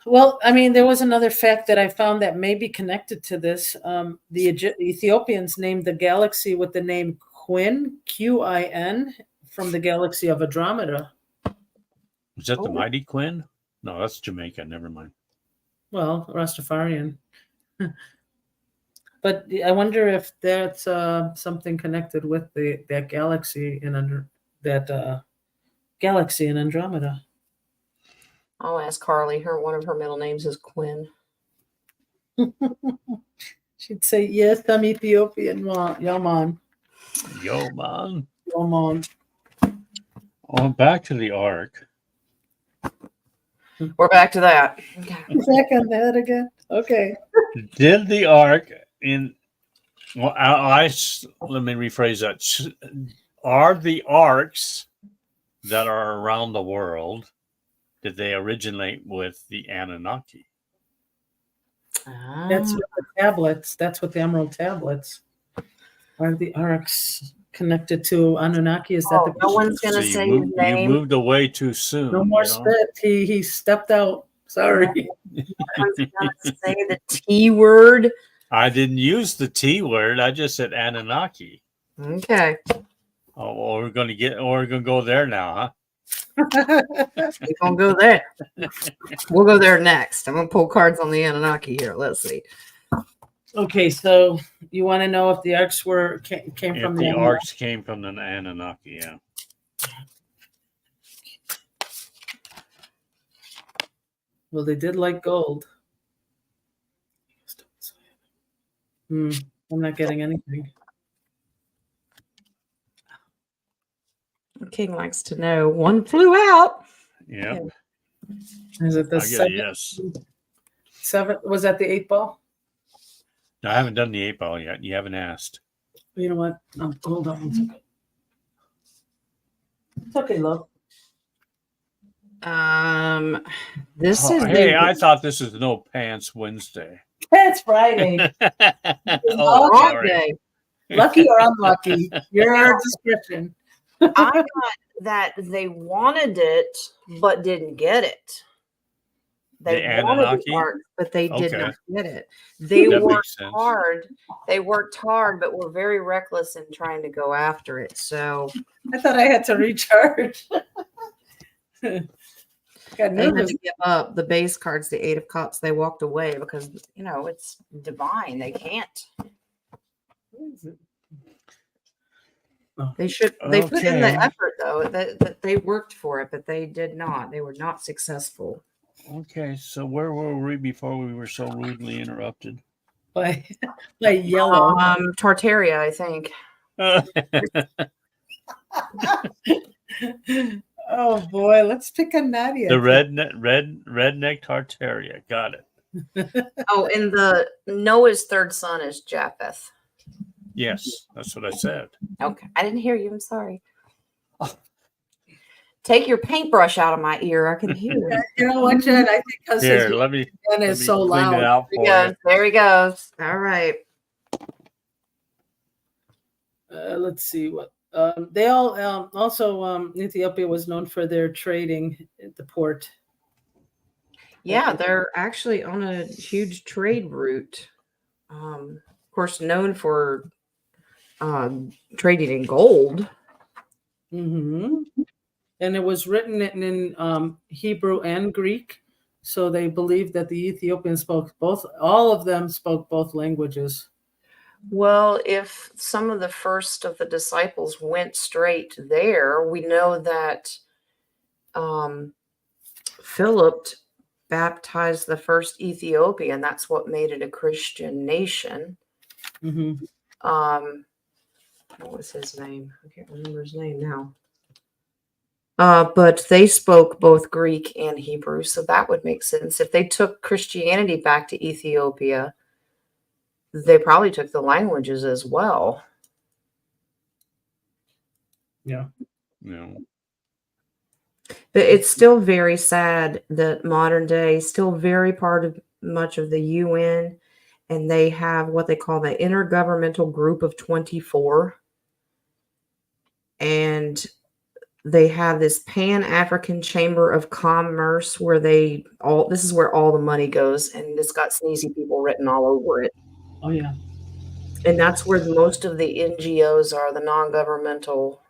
Well, I mean, there was another fact that I found that may be connected to this. The Ethiopians named the galaxy with the name Quin, Quin, from the galaxy of Andromeda. Is that the Mighty Quinn? No, that's Jamaica. Never mind. Well, Rastafarian. But I wonder if that's something connected with that galaxy galaxy in Andromeda. I'll ask Carly. One of her middle names is Quinn. She'd say, "Yes, I'm Ethiopian, yo man." Yo man. Yo man. Oh, back to the Ark. We're back to that. Back on that again. Okay. Did the Ark let me rephrase that. Are the arcs that are around the world, did they originate with the Anunnaki? That's what the tablets. That's what the emerald tablets are. The arcs connected to Anunnaki. Is that no one's gonna say his name. You moved away too soon. No more spit. He stepped out. Sorry. No one's gonna say the T word. I didn't use the T word. I just said Anunnaki. Okay. Oh, well, we're gonna go there now, We're gonna go there. We'll go there next. I'm gonna pull cards on the Anunnaki here. Let's see. Okay, so you want to know if the arcs came if from the Anunnaki? arcs came from the Anunnaki, yeah. Well, they did like gold. I'm not getting anything. The king likes to know. One flew out. Yeah. Is it the I get a yes. seven? Was that the 8 ball? No, I haven't done the 8 ball yet. You haven't asked. You know what? Hold on 1 second. It's okay, love. This is. Hey, I thought this was No Pants Wednesday. It's Friday. Oh, sorry. Day. Lucky or unlucky? Your description. I got that they wanted it but didn't get it. They The wanted the Anunnaki? ark, but they did Okay. not get it. They That worked makes sense. hard. They worked hard, but were very reckless in trying to go after it. So I thought I had to recharge. Got they had nervous. to give up the base cards, the 8 of Cups. They walked away because, it's divine. They can't. They should. They put in the Okay. effort, though. That they worked for it, but they did not. They were not successful. Okay, so where were we before we were so rudely interrupted? by yellow. Tartaria, I think. Oh boy, let's pick a Nadia. The redneck Tartaria. Got it. Oh, and the Noah's third son is Japheth. Yes, that's what I said. Okay, I didn't hear you. I'm sorry. Take your paintbrush out of my ear. I can hear it. You know what, Jen? I think because Here, his let me pen is so clean it loud. out There he for goes. you. There he goes. All right. Let's see what they all also Ethiopia was known for their trading at the port. Yeah, they're actually on a huge trade route. Of course, known for trading in gold. Mm-hmm. And it was written in Hebrew and Greek, so they believed that the Ethiopians spoke both. All of them spoke both languages. Well, if some of the first of the disciples went straight there, we know that Philip baptized the first Ethiopian. That's what made it a Christian nation. Mm-hmm. What was his name? I can't remember his name now. But they spoke both Greek and Hebrew, so that would make sense. If they took Christianity back to Ethiopia, they probably took the languages as well. Yeah. No. But it's still very sad that modern day, still very part of much of the UN, and they have what they call the Intergovernmental Group of 24. And they have this Pan-African Chamber of Commerce where this is where all the money goes, and it's got sneezy people written all over it. Oh yeah. And that's where most of the NGOs are, the non-governmental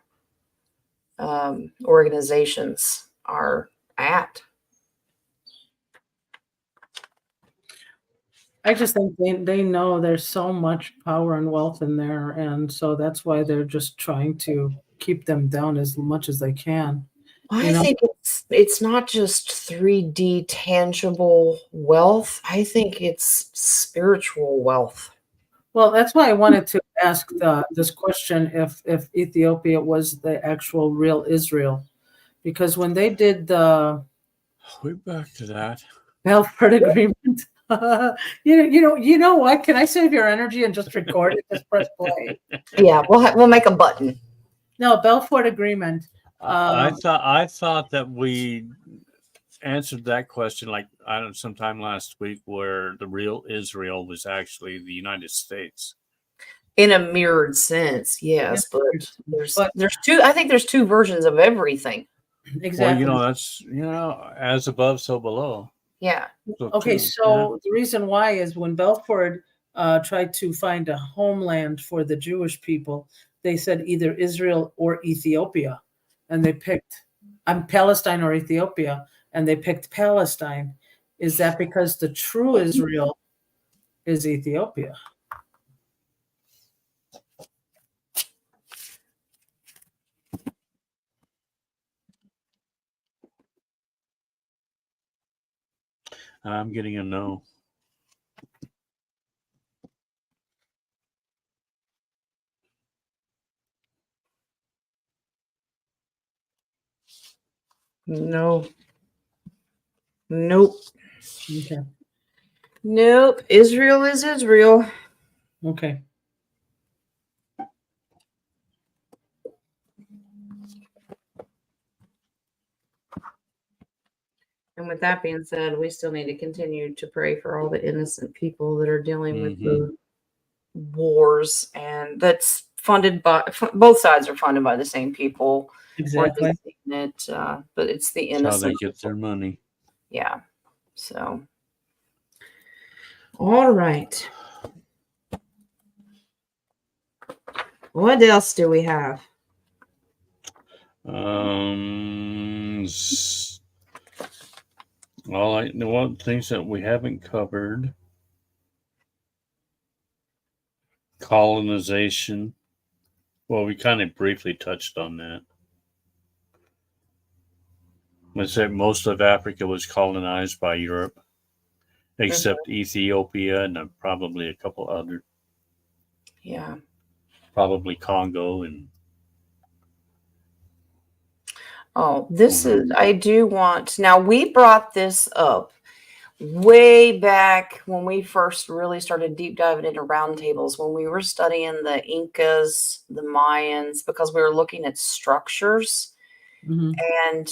organizations are at. I just think they know there's so much power and wealth in there, and so that's why they're just trying to keep them down as much as they can. I think it's not just 3D tangible wealth. I think it's spiritual wealth. Well, that's why I wanted to ask this question: if Ethiopia was the actual real Israel, because when they did the We're back to that. Belfort Agreement, you know what? Can I save your energy and just record it? Just press play. Yeah, we'll make a button. No, Belfort Agreement. I thought that we answered that question sometime last week, where the real Israel was actually the United States. In a mirrored sense, yes, but there's two. I think there's two versions of everything. Exactly. Well, that's as above, so below. Yeah. Okay, so the reason why is when Belfort tried to find a homeland for the Jewish people, they said either Israel or Ethiopia, and they picked Palestine or Ethiopia, and they picked Palestine. Is that because the true Israel is Ethiopia? I'm getting a no. No. Nope. Okay. Nope. Israel is Israel. Okay. And with that being said, we still need to continue to pray for all the innocent people that are dealing with the wars, and that's funded by both sides are funded by the same people. Exactly. But it's the innocent. That's how they get their money. Yeah. So, all right. What else do we have? Well, I know what things that we haven't covered. Colonization. Well, we kind of briefly touched on that. Let's say most of Africa was colonized by Europe, except Ethiopia and probably a couple other. Yeah. Probably Congo and. Oh, this is, I do want, now we brought this up way back when we first really started deep diving into roundtables, when we were studying the Incas, the Mayans, because we were looking at structures. And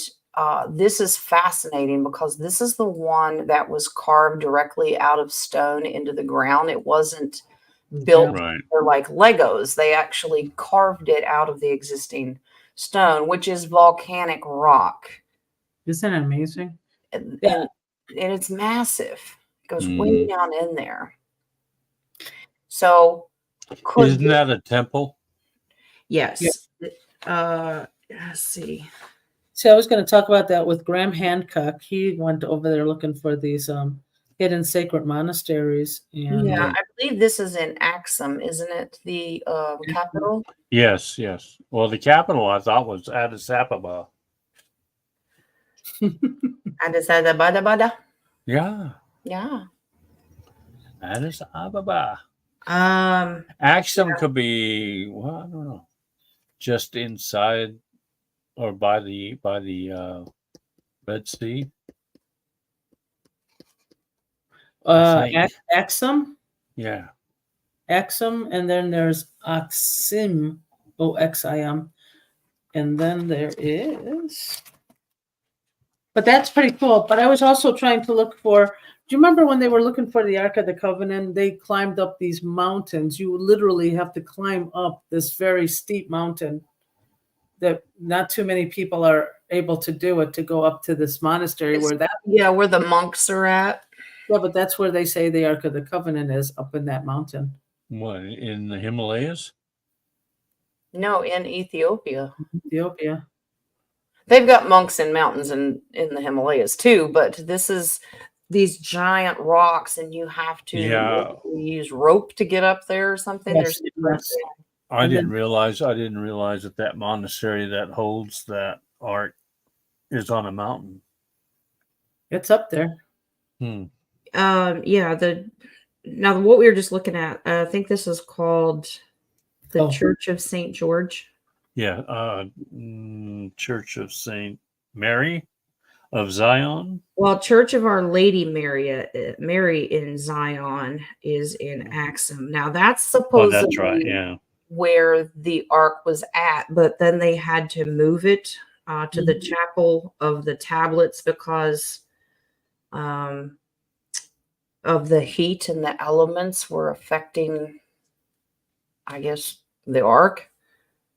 this is fascinating because this is the one that was carved directly out of stone into the ground. It wasn't built or like Legos. They actually carved it out of the existing stone, which is volcanic rock. Isn't that amazing? And it's massive. It goes way down in there. So isn't that a temple? Yes. Let's see. So I was going to talk about that with Graham Hancock. He went over there looking for these hidden sacred monasteries. And, yeah, I believe this is in Axum, isn't it? The capital? Yes. Well, the capital I thought was Addis Ababa. Addis Ababa. Yeah. Yeah. Addis Ababa. Axum could be, well, I don't know, just inside or by the Red Sea. Axum. Yeah. Axum, and then there's Oxim, Oxim, and then there is. But that's pretty cool. But I was also trying to look for. Do you remember when they were looking for the Ark of the Covenant? They climbed up these mountains. You literally have to climb up this very steep mountain that not too many people are able to do it, to go up to this monastery where the monks are at. Yeah, but that's where they say the Ark of the Covenant is, up in that mountain. What, in the Himalayas? No, in Ethiopia. Ethiopia. They've got monks in mountains in the Himalayas too, but this is these giant rocks, and you have to use rope to get up there or something. Yes, I didn't realize that monastery that holds that ark is on a mountain. It's up there. Now what we were just looking at, I think this is called the Church of St. George. Yeah, Church of St. Mary of Zion. Well, Church of Our Lady Mary in Zion is in Axum. Now that's supposedly that's right, yeah, where the ark was at, but then they had to move it to the Chapel of the Tablets because of the heat and the elements were affecting, I guess, the ark,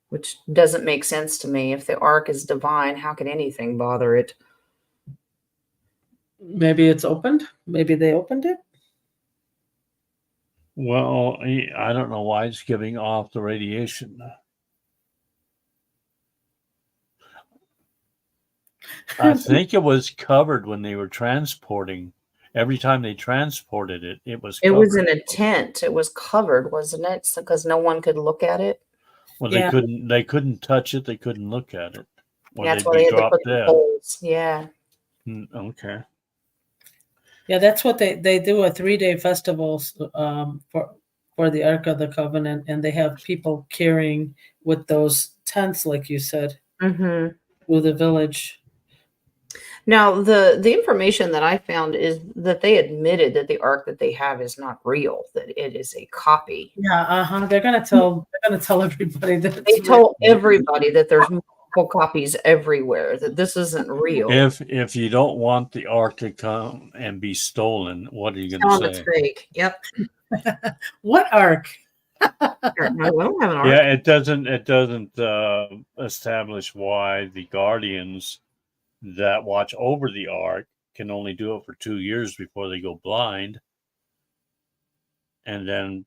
which doesn't make sense to me. If the ark is divine, how can anything bother it? Maybe it's opened. Maybe they opened it. Well, I don't know why it's giving off the radiation. I think it was covered when they were transporting. Every time they transported it, it was covered. It was in a tent. It was covered, wasn't it? Because no one could look at it. Well, they couldn't touch it. They couldn't look at it. That's why they had to put the poles. Yeah. Okay. Yeah, that's what they do, a 3-day festival for the Ark of the Covenant, and they have people carrying with those tents, like you said, through the village. Now, the information that I found is that they admitted that the ark that they have is not real; that it is a copy. Yeah, they're gonna tell everybody that they told everybody that there's multiple copies everywhere. That this isn't real. If you don't want the ark to come and be stolen, what are you going to say? It's fake. Yep. What ark? No, I don't have an ark. Yeah, it doesn't establish why the guardians that watch over the ark can only do it for 2 years before they go blind. And then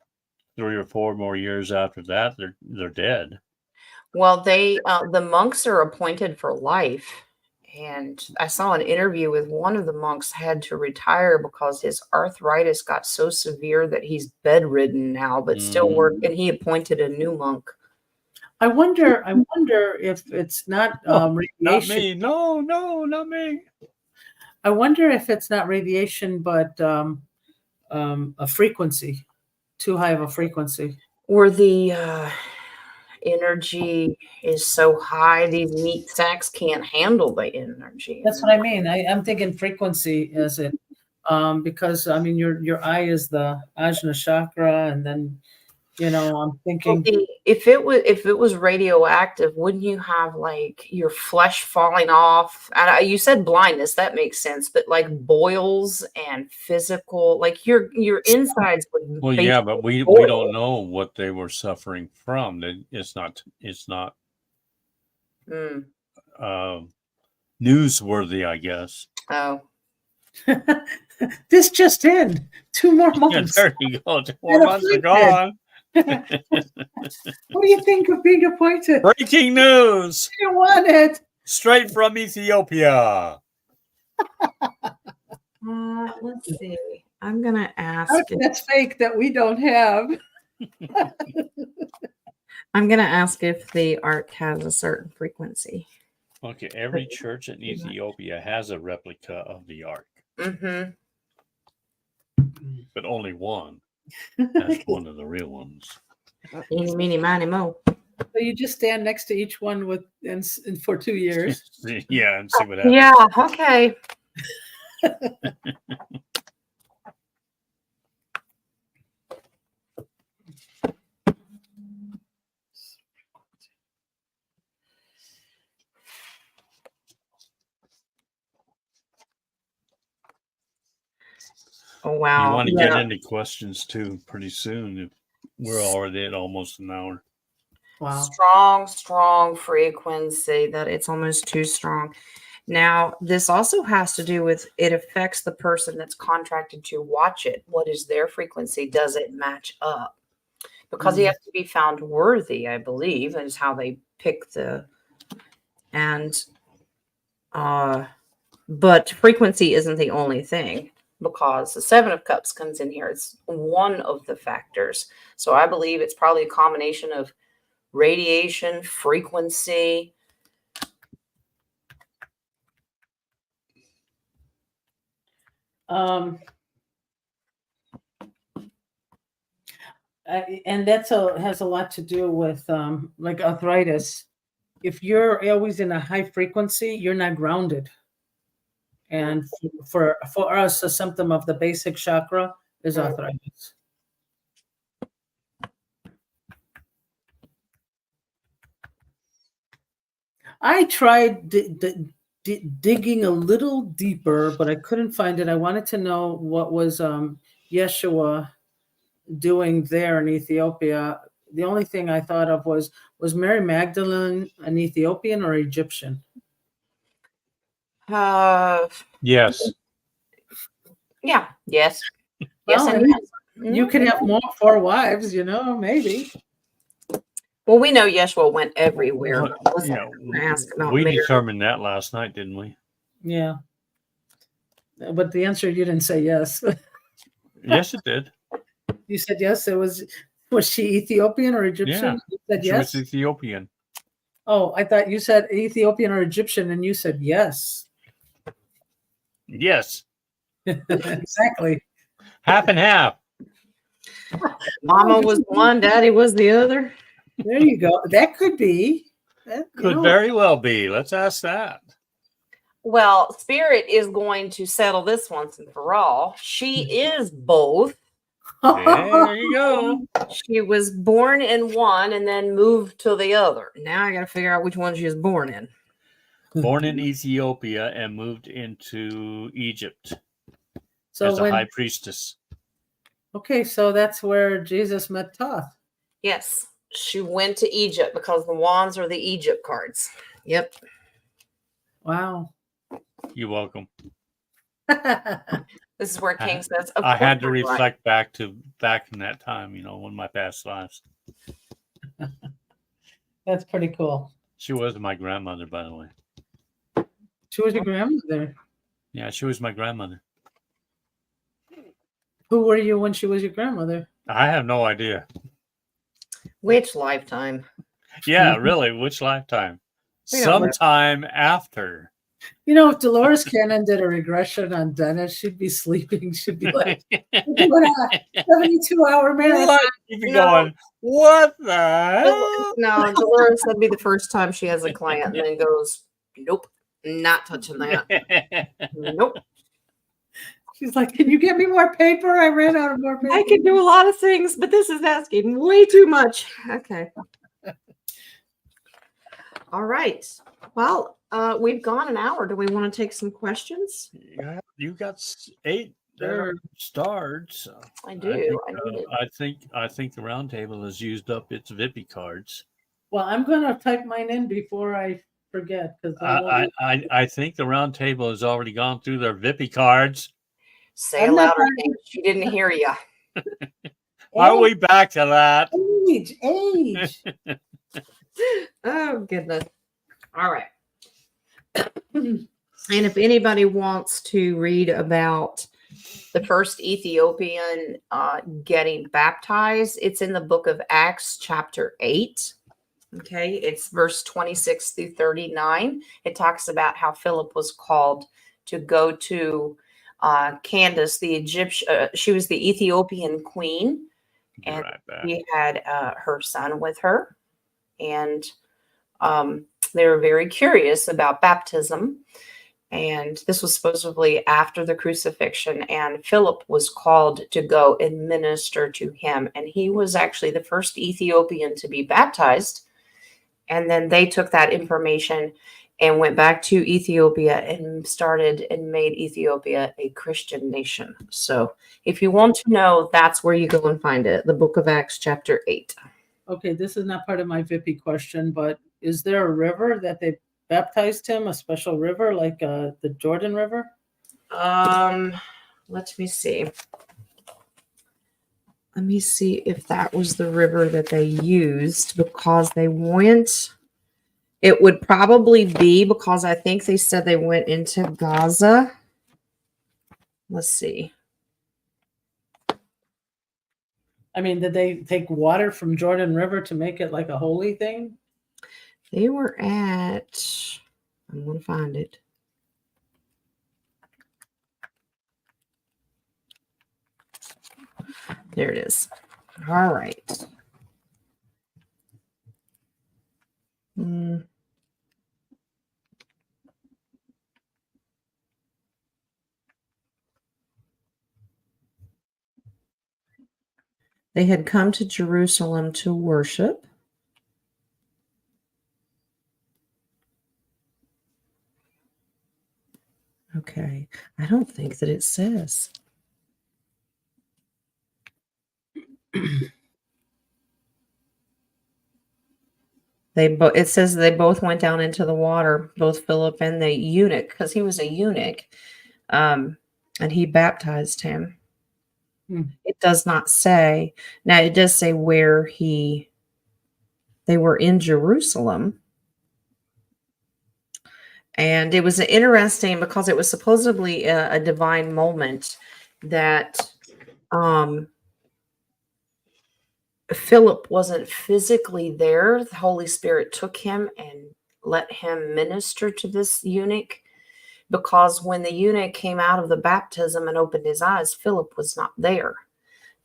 3 or 4 more years after that, they're dead. Well, the monks are appointed for life. And I saw an interview with one of the monks had to retire because his arthritis got so severe that he's bedridden now, but still work. And he appointed a new monk. I wonder if it's not radiation. Not me. No, not me. I wonder if it's not radiation, but a frequency, too high of a frequency. Or the energy is so high, these meat sacks can't handle the energy. That's what I mean. I'm thinking frequency is it, because I mean your eye is the Ajna chakra, and then I'm thinking if it was radioactive, wouldn't you have like your flesh falling off? And you said blindness, that makes sense, but like boils and physical, like your insides would. Well, yeah, but we don't know what they were suffering from. It's not newsworthy, I guess. Oh. This just in. 2 more months. Yeah, there you go. 2 more months are gone. What do you think of being appointed? Breaking news. You want it. Straight from Ethiopia. Let's see. I'm going to ask. That's fake that we don't have. I'm going to ask if the ark has a certain frequency. Okay, every church in Ethiopia has a replica of the ark. Mm-hmm. But only one. That's one of the real ones. Eeny, meeny, miny, mo. So you just stand next to each one and for 2 years. Yeah, and see what happens. Yeah, okay. Oh, wow. You want to get into questions too pretty soon. We're already at almost an hour. Wow. Strong frequency, that it's almost too strong. Now, this also has to do with, it affects the person that's contracted to watch it. What is their frequency? Does it match up? Because you have to be found worthy, I believe, is how they pick but frequency isn't the only thing, because the 7 of Cups comes in here. It's one of the factors. So I believe it's probably a combination of radiation, frequency. And that's has a lot to do with like arthritis. If you're always in a high frequency, you're not grounded. And for us, a symptom of the basic chakra is arthritis. I tried digging a little deeper, but I couldn't find it. I wanted to know what was Yeshua doing there in Ethiopia. The only thing I thought of was Mary Magdalene an Ethiopian or Egyptian? Yes. Yeah. Yes. Well, And yes. You could have 4 wives, maybe. Well, we know Yeshua went everywhere. Yeah, Ask about we Mary. determined that last night, didn't we? Yeah. But the answer, you didn't say yes. Yes, it did. You said yes. Was she Ethiopian or Egyptian? Yeah, You said she yes. was Ethiopian. Oh, I thought you said Ethiopian or Egyptian, and you said yes. Yes. Exactly. Half and half. Mama was one, Daddy was the other. There you go. That could be. Could very well be. Let's ask that. Well, Spirit is going to settle this once and for all. She is both. There you go. She was born in one and then moved to the other. Now I got to figure out which one she was born in. Born in Ethiopia and moved into Egypt So as a high priestess. Okay, so that's where Jesus met Thoth. Yes, she went to Egypt because the wands are the Egypt cards. Yep. Wow. You're welcome. This is where King says, of I course had to I'm right. reflect back in that time, one of my past lives. That's pretty cool. She was my grandmother, by the way. She was your grandmother. Yeah, she was my grandmother. Who were you when she was your grandmother? I have no idea. Which lifetime? Yeah, really, which lifetime? We don't know. Sometime after. If Dolores Cannon did a regression on Dennis, she'd be sleeping. She'd be like, "We're doing a 72-hour marathon." What? You'd be No. going, what the hell? No, Dolores, that'd be the first time she has a client and then goes, nope, not touching that. Nope. She's like, "Can you get me more paper? I ran out of more paper." I can do a lot of things, but this is asking way too much. Okay. All right. Well, we've gone an hour. Do we want to take some questions? Yeah, you got 8 there starred. So I do. I think the Roundtable has used up its Vippy cards. Well, I'm gonna type mine in before I forget because I think the Roundtable has already gone through their Vippy cards. Say it louder. She didn't hear you. Are we back to that? Age. Oh, goodness. All right. And if anybody wants to read about the first Ethiopian getting baptized, it's in the book of Acts, chapter 8. Okay, it's verse 26 through 39. It talks about how Philip was called to go to Candace, the Egyptian. She was the Ethiopian queen, and he had her son with her. And they were very curious about baptism. And this was supposedly after the crucifixion. And Philip was called to go and minister to him. And he was actually the first Ethiopian to be baptized. And then they took that information and went back to Ethiopia and started and made Ethiopia a Christian nation. So if you want to know, that's where you go and find it. The book of Acts, chapter 8. Okay, this is not part of my Vippy question, but is there a river that they baptized him, a special river like the Jordan River? Let me see. Let me see if that was the river that they used, because they went. It would probably be, because I think they said they went into Gaza. Let's see. I mean, did they take water from Jordan River to make it like a holy thing? They were at, I'm going to find it. There it is. All right. They had come to Jerusalem to worship. Okay. I don't think that it says. It says they both went down into the water, both Philip and the eunuch, because he was a eunuch, and he baptized him. It does not say. Now it does say where they were in Jerusalem. And it was interesting because it was supposedly a divine moment that Philip wasn't physically there. The Holy Spirit took him and let him minister to this eunuch, because when the eunuch came out of the baptism and opened his eyes, Philip was not there.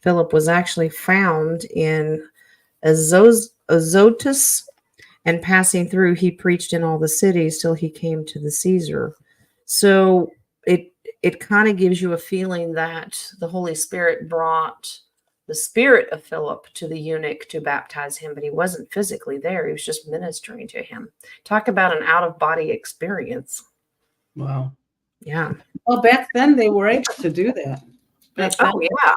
Philip was actually found in Azotus, and passing through, he preached in all the cities till he came to the Caesar. So it kind of gives you a feeling that the Holy Spirit brought the spirit of Philip to the eunuch to baptize him, but he wasn't physically there. He was just ministering to him. Talk about an out-of-body experience. Wow. Yeah. Well, back then they were able to do that. Oh, yeah.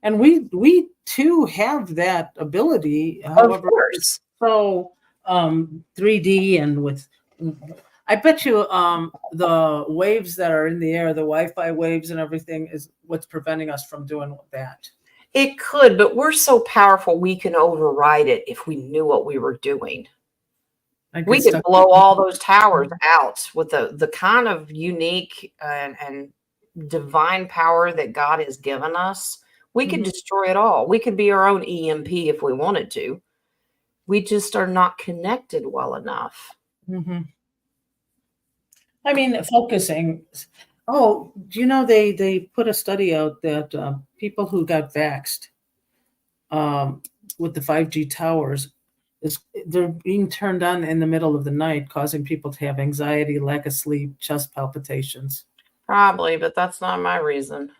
And we too have that ability. However, of course. so 3D and with I bet you the waves that are in the air, the Wi-Fi waves and everything is what's preventing us from doing that. It could, but we're so powerful we can override it if we knew what we were doing. We could blow all those towers out with the kind of unique and divine power that God has given us. We could destroy it all. We could be our own EMP if we wanted to. We just are not connected well enough. I mean, focusing. Oh, do you know they put a study out that people who got vaxxed with the 5G towers, they're being turned on in the middle of the night, causing people to have anxiety, lack of sleep, chest palpitations. Probably, but that's not my reason.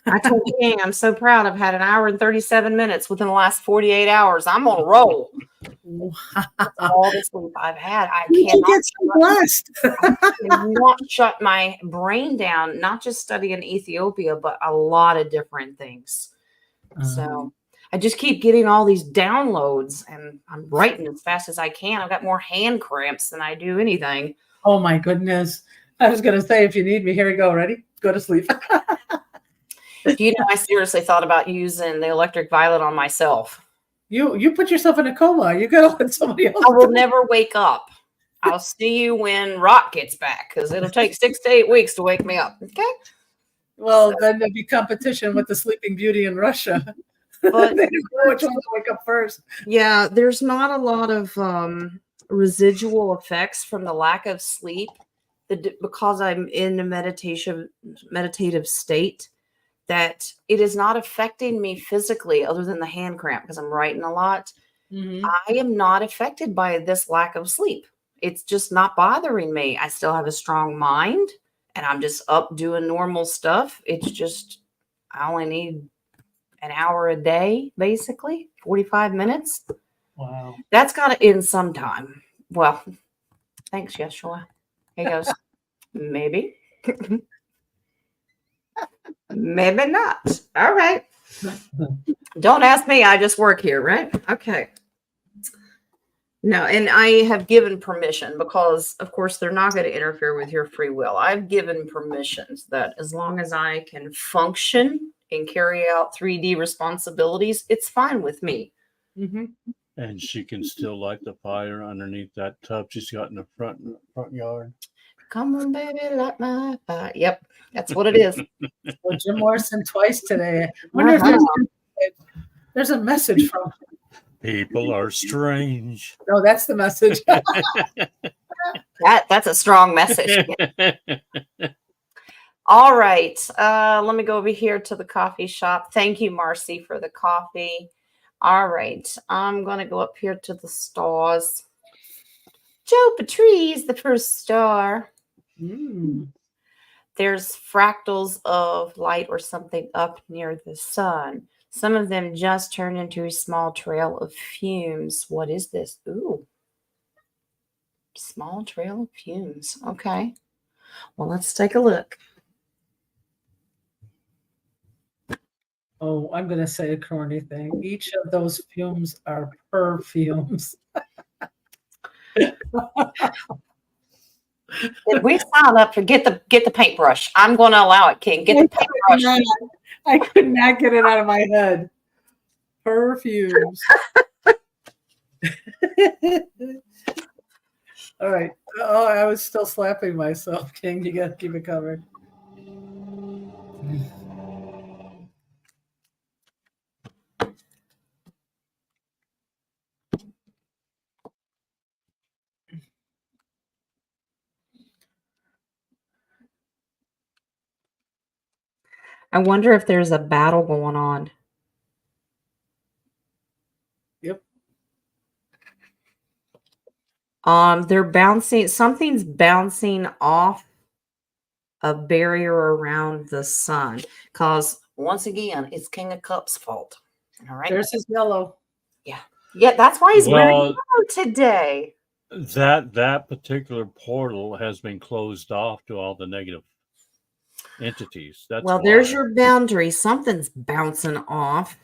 I told King, I'm so proud. I've had 1 hour and 37 minutes within the last 48 hours. I'm on a roll. All the sleep I've had. I cannot shut my brain down, not just studying Ethiopia, but a lot of different things. So I just keep getting all these downloads and I'm writing as fast as I can. I've got more hand cramps than I do anything. Oh my goodness. I was going to say, if you need me, here you go. Ready? Go to sleep. Do you know, I seriously thought about using the electric violet on myself. You put yourself in a coma. You got to let somebody else. I will never wake up. I'll see you when Rock gets back because it'll take 6 to 8 weeks to wake me up. Okay. Well, then there'd be competition with the Sleeping Beauty in Russia. But they don't know which one to wake up first. Yeah, there's not a lot of residual effects from the lack of sleep because I'm in a meditative state. That it is not affecting me physically other than the hand cramp because I'm writing a lot. I am not affected by this lack of sleep. It's just not bothering me. I still have a strong mind and I'm just up doing normal stuff. It's just, I only need 1 hour a day, basically 45 minutes. Wow. That's got to end sometime. Well, thanks, Yeshua. He goes, maybe. Maybe not. All right. Don't ask me. I just work here, right? Okay. No, and I have given permission because, of course, they're not going to interfere with your free will. I've given permissions that as long as I can function and carry out 3D responsibilities, it's fine with me. And she can still light the fire underneath that tub she's got in the front yard. Come on, baby, light my fire. Yep, that's what it is. Well, Jim Morrison twice today. I wonder if there's a message from him. People are strange. No, that's the message. That's a strong message. All right. Let me go over here to the coffee shop. Thank you, Marcy, for the coffee. All right. I'm going to go up here to the stars. Joe Patrice, the first star. There's fractals of light or something up near the sun. Some of them just turn into a small trail of fumes. What is this? Ooh. Small trail of fumes. Okay. Well, let's take a look. Oh, I'm going to say a corny thing. Each of those fumes are perfumes. If we sign up for get the paintbrush, I'm going to allow it, King. Get the paintbrush. I could not get it out of my head. Perfumes. All right. Oh, I was still slapping myself, King. You got to keep it covered. I wonder if there's a battle going on. Yep. They're bouncing. Something's bouncing off a barrier around the sun. Because once again, it's King of Cups' fault. All right. There's his yellow. Yeah. Yeah, that's why he's wearing yellow today. That particular portal has been closed off to all the negative entities. That's well, why. There's your boundary. Something's bouncing off.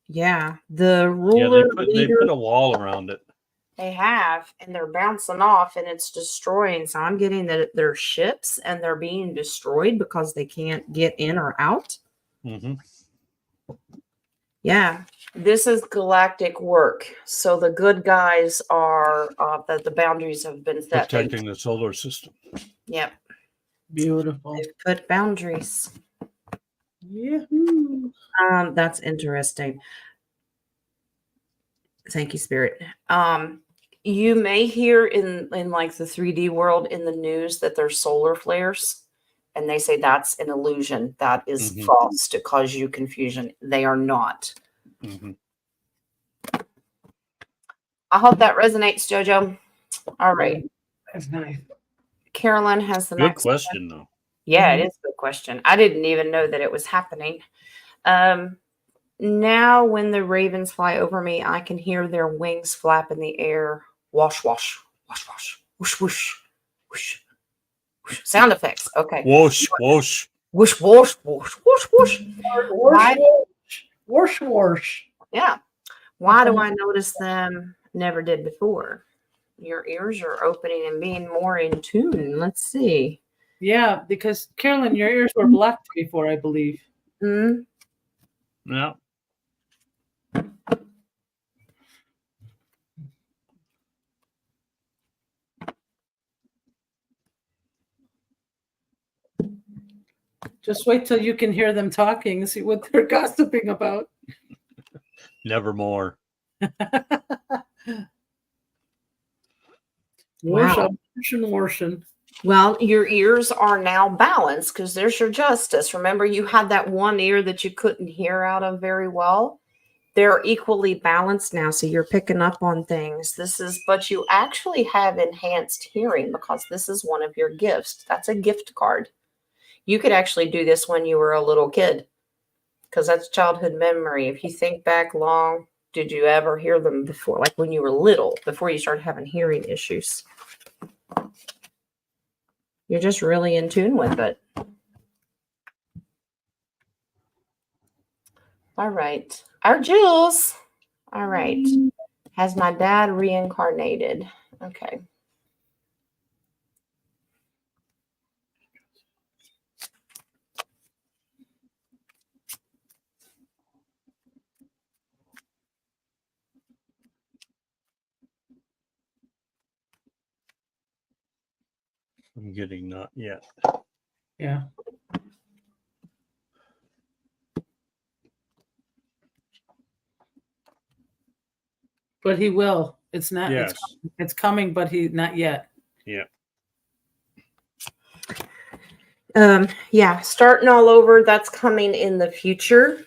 Yeah, the ruler. They put a wall around it. They have, and they're bouncing off, and it's destroying. So I'm getting that they're ships, and they're being destroyed because they can't get in or out. Mm-hmm. Yeah, this is galactic work. So the good guys are that the boundaries have been set. Protecting the solar system. Yep, Beautiful. they've put boundaries. Yahoo. That's interesting. Thank you, Spirit. You may hear in like the 3D world in the news that there's solar flares, and they say that's an illusion. That is false to cause you confusion. They are not. Mm-hmm. I hope that resonates, Jojo. All right. That's nice. Carolyn has the Good next question, though. Yeah, it is a good question. I didn't even know that it was happening. Now when the ravens fly over me, I can hear their wings flap in the air. Wash, wash, wash, wash, whoosh, whoosh, whoosh, whoosh. Sound effects. Okay. Whoosh, whoosh. Whoosh, whoosh, whoosh, whoosh, whoosh. Wash, wash, wash. Yeah. Why do I notice them? Never did before. Your ears are opening and being more in tune. Let's see. Yeah, because Carolyn, your ears were blocked before, I believe. Hmm. Yeah. Just wait till you can hear them talking and see what they're gossiping about. Nevermore. Worship. Well, your ears are now balanced because there's your justice. Remember, you had that one ear that you couldn't hear out of very well. They're equally balanced now, so you're picking up on things. But you actually have enhanced hearing because this is one of your gifts. That's a gift card. You could actually do this when you were a little kid because that's childhood memory. If you think back long, did you ever hear them before? Like when you were little, before you started having hearing issues? You're just really in tune with it. All right. Our Jules. All right. Has my dad reincarnated? Okay. I'm getting not yet. Yeah. But he will. It's not. Yes. It's coming, but he not yet. Yeah. Yeah, starting all over. That's coming in the future.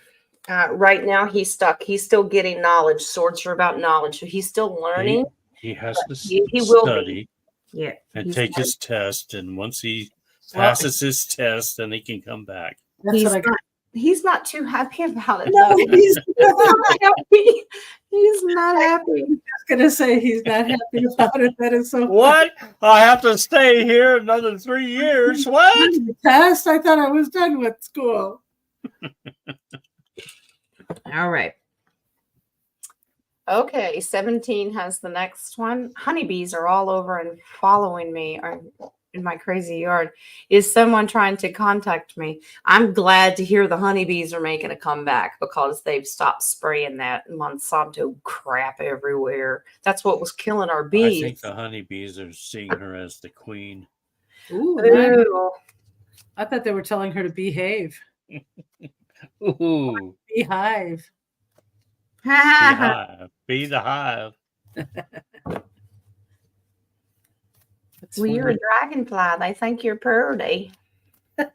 Right now, he's stuck. He's still getting knowledge. Swords are about knowledge, so he's still learning. He has to He will study Yeah, and he's take his test, and once he passes his test, then he can come back. That's what I got. He's not too happy about it. No, though. he's not happy. He's not happy. gonna say he's not happy about it. That is so What? I have to stay here another 3 years. What? funny. Test? I thought I was done with school. All right. Okay, 17 has the next one. Honeybees are all over and following me in my crazy yard. Is someone trying to contact me? I'm glad to hear the honeybees are making a comeback because they've stopped spraying that Monsanto crap everywhere. That's what was killing our I bees. think the honeybees are seeing her as the queen. Ooh, nice. Ooh. I thought they were telling her to behave. Ooh. Beehive. Beehive. Be the hive. Well, you're a dragonfly. They think you're pretty. Why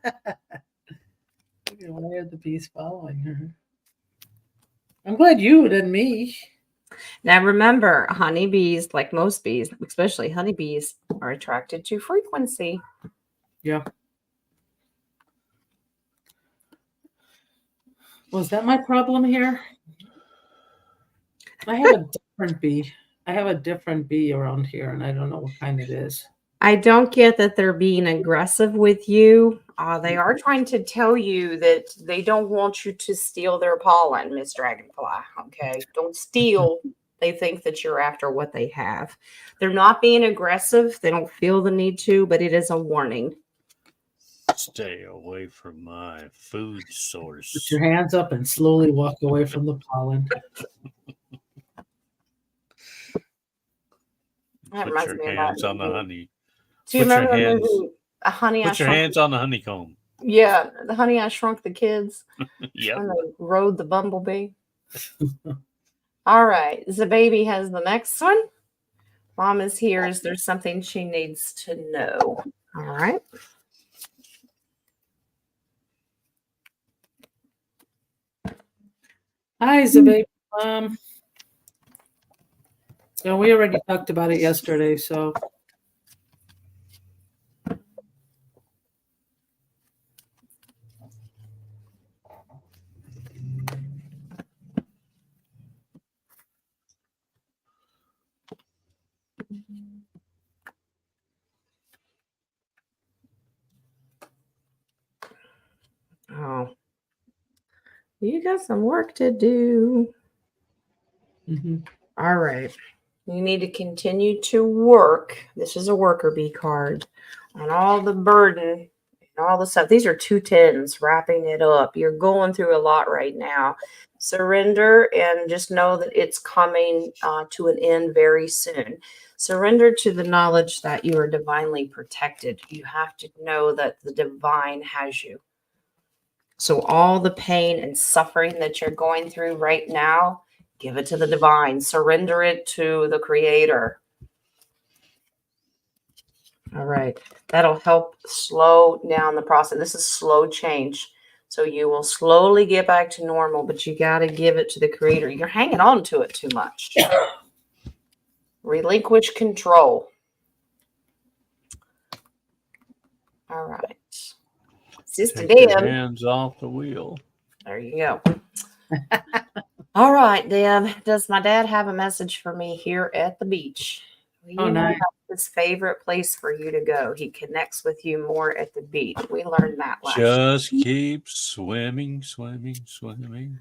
are the bees following her? I'm glad you didn't me. Now remember, honeybees, like most bees, especially honeybees, are attracted to frequency. Yeah. Was that my problem here? I have a different bee. I have a different bee around here, and I don't know what kind it is. I don't get that they're being aggressive with you. They are trying to tell you that they don't want you to steal their pollen, Miss Dragonfly. Okay, don't steal They think that you're after what they have. They're not being aggressive. They don't feel the need to, but it is a warning. Stay away from my food Put source. your hands up and slowly walk away from the pollen. That Put reminds your me of that hands on the movie. honey. Do you Put your remember the hands. movie Honey, I Put your Shrunk hands on the honeycomb. Yeah, the Honey, I Shrunk the Kids Yep. when they rode the bumblebee? All right, the baby has the next one. Mom is here. Is there something she needs to know? All right. Hi, Zabe. Yeah, we already talked about it yesterday, so Oh, you got some work to do. All right. You need to continue to work. This is a worker bee card on all the burden and all the stuff. These are 2 10s wrapping it up. You're going through a lot right now. Surrender and just know that it's coming to an end very soon. Surrender to the knowledge that you are divinely protected. You have to know that the divine has you. So all the pain and suffering that you're going through right now, give it to the divine. Surrender it to the creator. All right. That'll help slow down the process. This is slow change. So you will slowly get back to normal, but you got to give it to the creator. You're hanging on to it too much. Relinquish control. All right. Sister Take your Deb. hands off the wheel. There you go. All right, Deb. Does my dad have a message for me here at the beach? Oh, You know nice. his favorite place for you to go. He connects with you more at the beach. We learned that last year. Just keep swimming, swimming, swimming.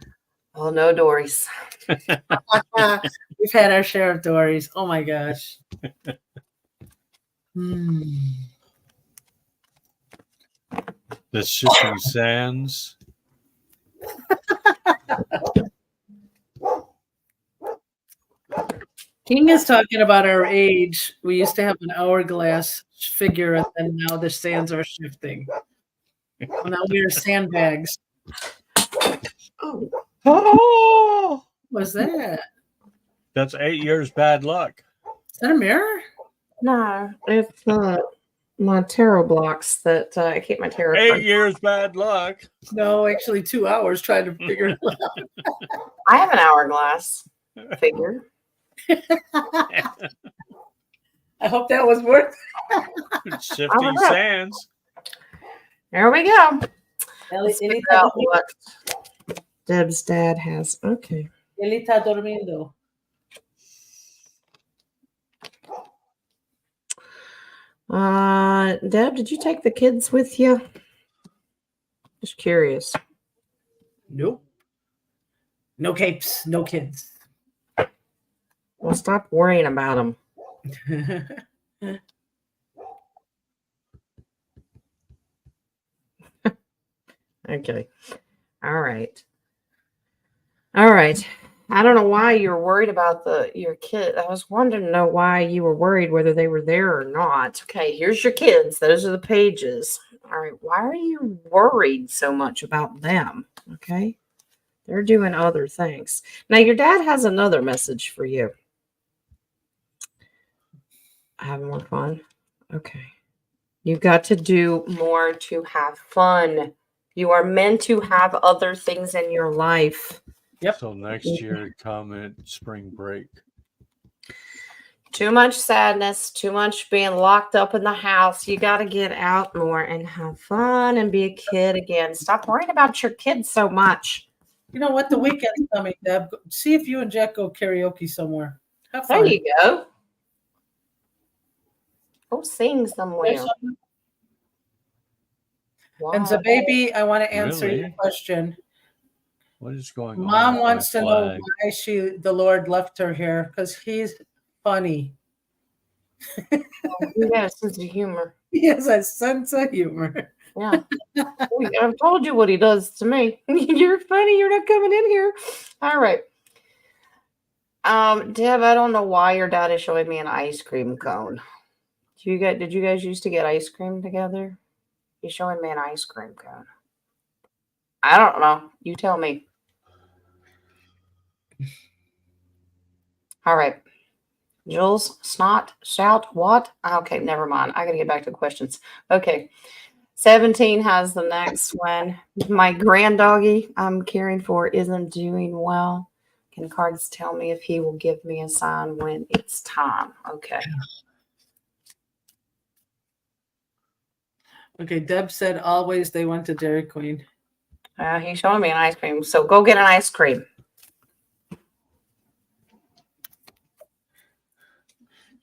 Oh, no Dories. We've had our share of Dories. Oh my gosh. The shifting sands. King is talking about our age. We used to have an hourglass figure, and then now the sands are shifting. Now we are sandbags. Oh, Oh, What's that? that's 8 years bad luck. Is that a mirror? no, it's my tarot blocks that I keep my tarot 8 cards. years bad luck. No, actually 2 hours trying to figure it out. I have an hourglass figure. I hope that was worth Shifting know. sands. There we go. it. Let's figure out what Deb's dad has. Okay. Él está durmiendo. Deb, did you take the kids with you? Just curious. Nope. No capes, no kids. Well, stop worrying about them. Okay. All right. All right. I don't know why you were worried about your kid. I was wanting to know why you were worried whether they were there or not. Okay, here's your kids. Those are the pages. All right. Why are you worried so much about them? Okay. They're doing other things. Now, your dad has another message for you. Have more fun. Okay. You've got to do more to have fun. You are meant to have other things in your life. Yep. So next year, come at spring break. Too much sadness, too much being locked up in the house. You got to get out more and have fun and be a kid again. Stop worrying about your kids so much. You know what? The weekend's coming, Deb. See if you and Jack go karaoke somewhere. Have There fun. you go. Go sing somewhere. And Wow. Zababy, I want to answer Really? your question. What is going on? Mom with wants my to know flag? why the Lord left her here, because he's funny. You got a sense of humor. He has a sense of humor. Yeah. I've told you what he does to me. You're funny. You're not coming in here. All right. Deb, I don't know why your dad is showing me an ice cream cone. Did you guys used to get ice cream together? He's showing me an ice cream cone. I don't know. You tell me. All right. Jules, snot, shout, what? Okay, never mind. I got to get back to the questions. Okay. 17 has the next one. My granddoggy I'm caring for isn't doing well. Can cards tell me if he will give me a sign when it's time? Okay. Okay, Deb said always they went to Dairy Queen. He's showing me an ice cream. So go get an ice cream.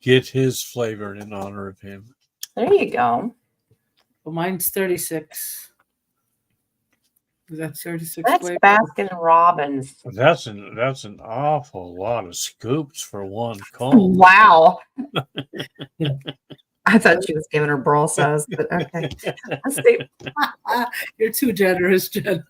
Get his flavor in honor of him. There you go. Well, mine's 36. Is that 36 That's flavor? Baskin Robbins. That's an awful lot of scoops for one cone. Wow. I thought she was giving her bra size, but okay. Let's see. You're too generous, Jen.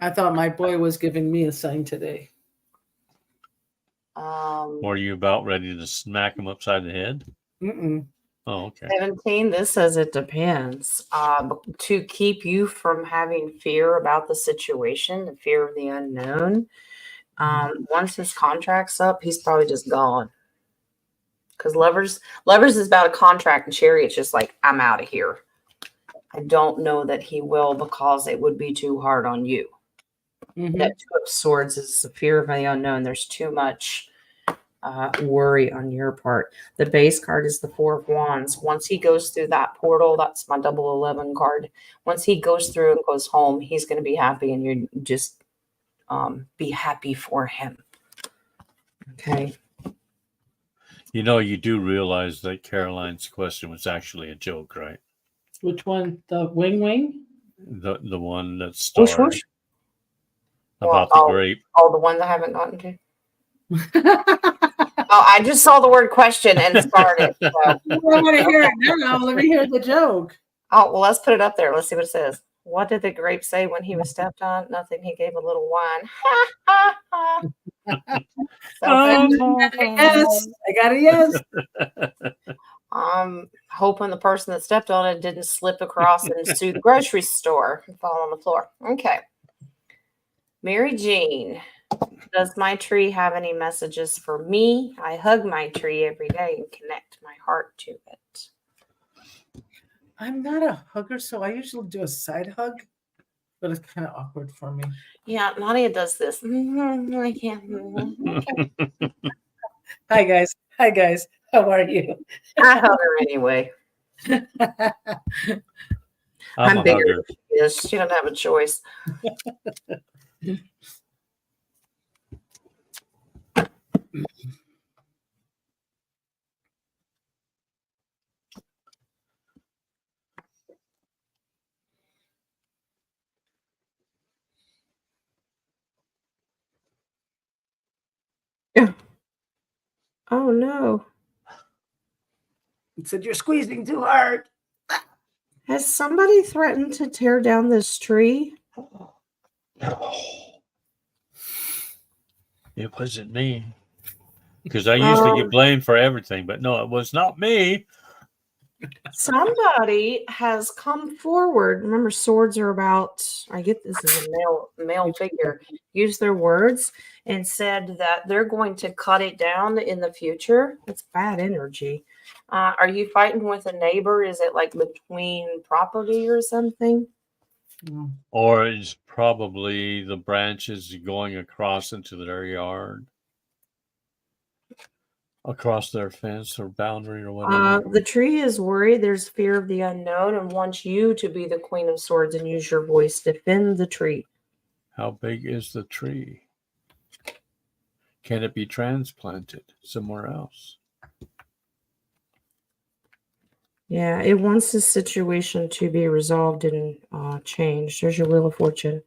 I thought my boy was giving me a sign today. Were you about ready to smack him upside the head? Mm-mm. Oh, okay. 17, this says it depends. To keep you from having fear about the situation, the fear of the unknown. Once his contract's up, he's probably just gone. Because lovers is about a contract, and Chariot's just like, I'm out of here. I don't know that he will, because it would be too hard on you. Mm-hmm. That Two of Swords is the fear of the unknown. There's too much worry on your part. The base card is the Four of Wands. Once he goes through that portal, that's my 11 card. Once he goes through and goes home, he's going to be happy, and you just be happy for him. Okay. You know, you do realize that Caroline's question was actually a joke, right? Which one? The wing? The one that Whoosh, started whoosh. about Well, the grape. Oh, the ones I haven't gotten to. Oh, I just saw the word question and started. So. I want to hear it now. Let me hear the joke. Oh, well, let's put it up there. Let's see what it says. What did the grape say when he was stepped on? Nothing. He gave a little whine. Ha, ha, ha. Yes, I got a yes. I'm hoping the person that stepped on it didn't slip across and sue the grocery store and fall on the floor. Okay. Mary Jean, does my tree have any messages for me? I hug my tree every day and connect my heart to it. I'm not a hugger, so I usually do a side hug, but it's kind of awkward for me. Yeah, Nadia does this. I can't. Okay. Hi, guys. How are you? I hug her anyway. I'm a bigger hugger. than she is. She doesn't have a choice. Oh no. It said you're squeezing too hard. Has somebody threatened to tear down this tree? It wasn't me. Because I usually get blamed for everything, but no, it was not me. Somebody has come forward. Remember, swords are about, I get this as a male figure, use their words and said that they're going to cut it down in the future. It's bad energy. Are you fighting with a neighbor? Is it like between property or something? Or it's probably the branches going across into their yard. Across their fence or boundary or whatever. The tree is worried. There's fear of the unknown and wants you to be the Queen of Swords and use your voice to defend the tree. How big is the tree? Can it be transplanted somewhere else? Yeah, it wants the situation to be resolved and changed. There's your Wheel of Fortune.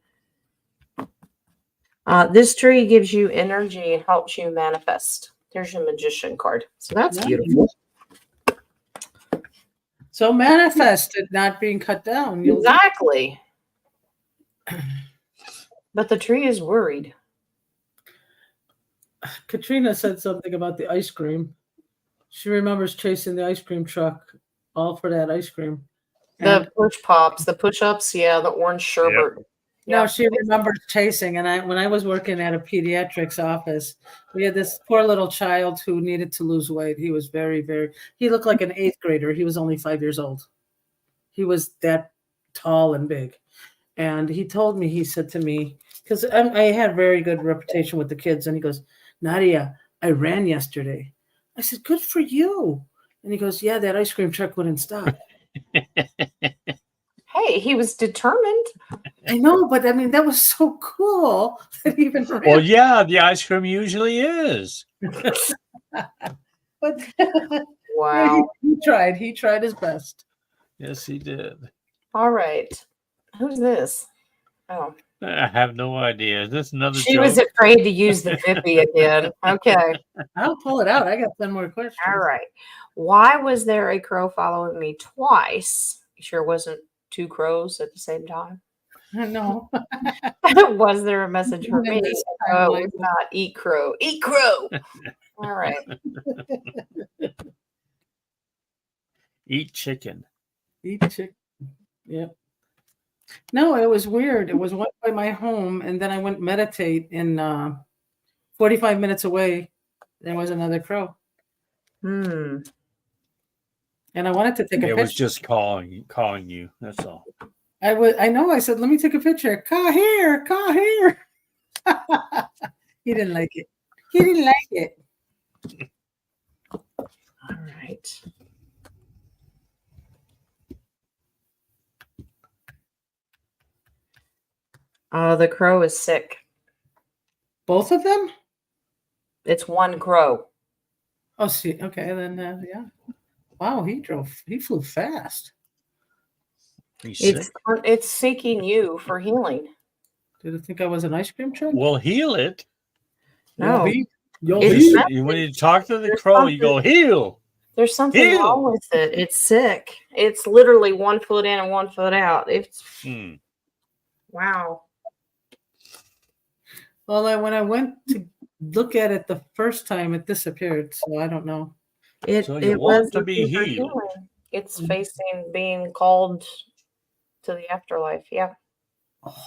This tree gives you energy and helps you manifest. There's your Magician card. So that's Nice. beautiful. So manifest it not being cut down. Exactly. But the tree is worried. Katrina said something about the ice cream. She remembers chasing the ice cream truck all for that ice cream. The push pops, the push ups, yeah, the orange sherbet. No, Yeah. she remembers chasing. And when I was working at a pediatrics office, we had this poor little child who needed to lose weight. He was he looked like an 8th grader. He was only 5 years old. He was that tall and big. And he told me, he said to me, because I had a very good reputation with the kids. And he goes, Nadia, I ran yesterday. I said, good for you. And he goes, yeah, that ice cream truck wouldn't stop. Hey, he was determined. I know, but I mean, that was so cool. That he even Well, yeah, the ice cream usually is. But Wow. yeah, he tried his best. Yes, he did. All right. Who's this? Oh, I have no idea. Is this another she joke? was afraid to use the 50 again. Okay. I'll pull it out. I got 10 more questions. All right. Why was there a crow following me twice? You sure it wasn't 2 crows at the same time? No. Was there a message for me? This Oh, time, it like- was not eat crow. Eat crow. All right. Eat chicken. Eat chicken. Yep. No, it was weird. It was one by my home, and then I went meditate, and 45 minutes away, there was another crow. Hmm. And I wanted to take a It picture. was just calling you. That's all. I know. I said, let me take a picture. Caw here. He didn't like it. He didn't like it. All right. Oh, the crow is sick. Both of them? It's one crow. Oh, see. Okay, then, yeah. Wow, he flew fast. He's sick. It's seeking you for healing. Did it think I was an ice cream truck? Well, heal it. No, You'll It's be. not- When you talk to the There's crow, you go, heal. there's something Ew. wrong with it. It's sick. It's literally 1 foot in and 1 foot out. It's Hmm. wow. Well, when I went to look at it the first time, it disappeared. So I don't know. So you want to be looking for healed. healing. It's facing being called to the afterlife. Yeah. Oh,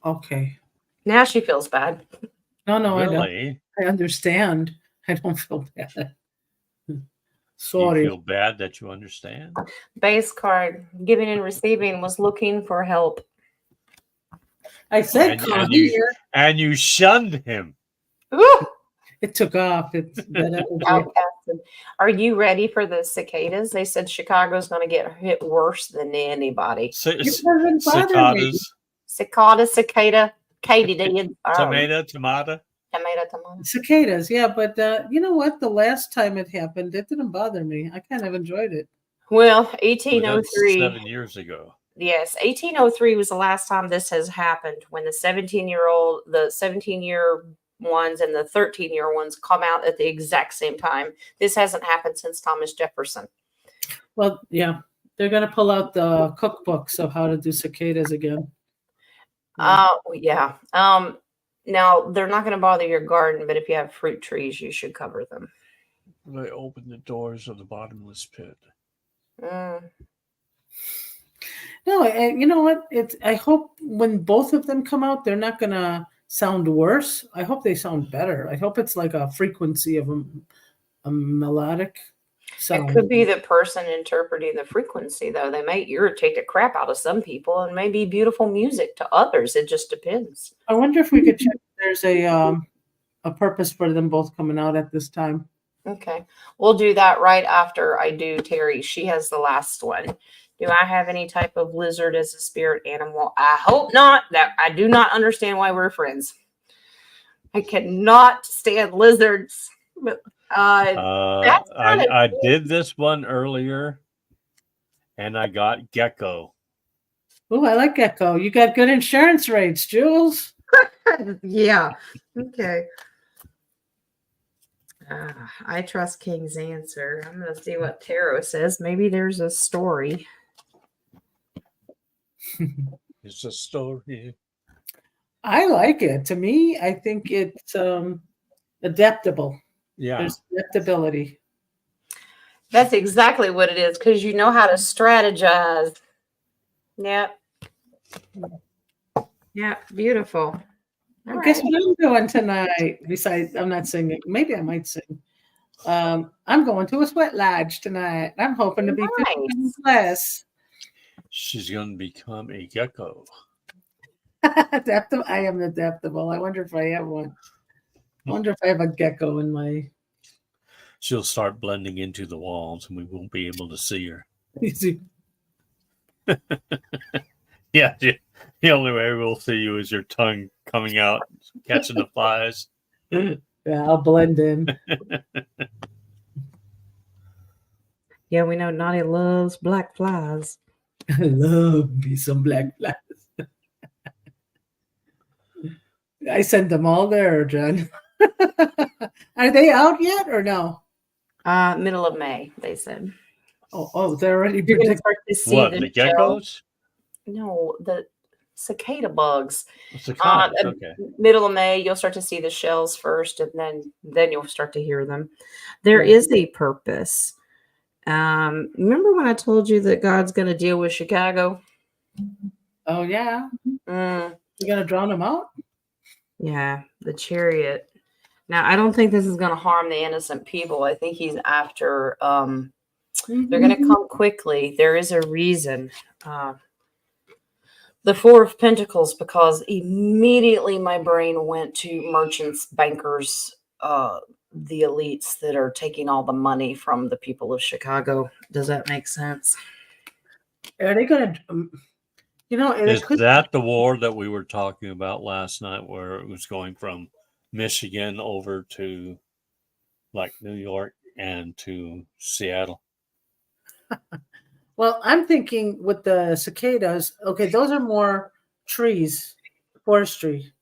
okay. Now she feels bad. No, I don't. Really? I understand. I don't feel bad. You Sorry. feel bad that you understand? Base card, giving and receiving, was looking for help. I said And- come and you- here. And you shunned him. Ooh, It took off. It's that energy. outcasted. Are you ready for the cicadas? They said Chicago's going to get hit worse than anybody. It doesn't bother me. Cicadas, Cicada, katydid. tomato. Tomato. Cicadas, yeah, but you know what? The last time it happened, it didn't bother me. I kind of enjoyed it. Well, But that's 1803. 7 years ago. Yes, 1803 was the last time this has happened, when the 17-year ones and the 13-year ones come out at the exact same time. This hasn't happened since Thomas Jefferson. Well, yeah, they're going to pull out the cookbooks of how to do cicadas again. Yeah. Now they're not going to bother your garden, but if you have fruit trees, you should cover them. They opened the doors of the bottomless pit. Mm. No, you know what? I hope when both of them come out, they're not going to sound worse. I hope they sound better. I hope it's like a frequency of a melodic sound. It could be the person interpreting the frequency, though. They may irritate the crap out of some people and may be beautiful music to others. It just depends. I wonder if we could check if there's a purpose for them both coming out at this time. Okay. We'll do that right after I do Terry. She has the last one. Do I have any type of lizard as a spirit animal? I hope not. That I do not understand why we're friends. I cannot stand lizards. But that's kind of I did this one earlier, and I got gecko. Oh, I like gecko. You got good insurance rates, Jules. yeah. Okay. I trust King's answer. I'm going to see what tarot says. Maybe there's a story. It's a story. I like it. To me, I think it's adaptable. Yeah. There's adaptability. That's exactly what it is, because you know how to strategize. Yep. Yeah, beautiful. All Guess right. what I'm doing tonight? Besides, I'm not singing. Maybe I might sing. I'm going to a sweat lodge tonight. I'm hoping to be 50 pounds less. She's going to become a gecko. Adaptable. I am adaptable. I wonder if I have one. I wonder if I have a gecko in my. She'll start blending into the walls, and we won't be able to see her. Yeah, the only way we'll see you is your tongue coming out, catching the flies. Yeah, I'll blend in. Yeah, we know Naughty loves black flies. I love me some black flies. I sent them all there, John. Are they out yet or no? Middle of May, they said. Oh, they're already You're going to predicted. start to see What, the geckos? No, the cicada bugs. Cicadas, okay. Middle of May, you'll start to see the shells first, and then you'll start to hear them. There is a purpose. Remember when I told you that God's going to deal with Chicago? Oh, yeah. Mm, You're going to drown them out? yeah, the chariot. Now, I don't think this is going to harm the innocent people. I think he's after, they're going to come quickly. There is a reason. The Four of Pentacles, because immediately my brain went to merchants, bankers, the elites that are taking all the money from the people of Chicago. Does that make sense? Are they going to, Is that the war that we were talking about last night, where it was going from Michigan over to like New York and to Seattle? Well, I'm thinking with the cicadas, okay, those are more trees, forestry.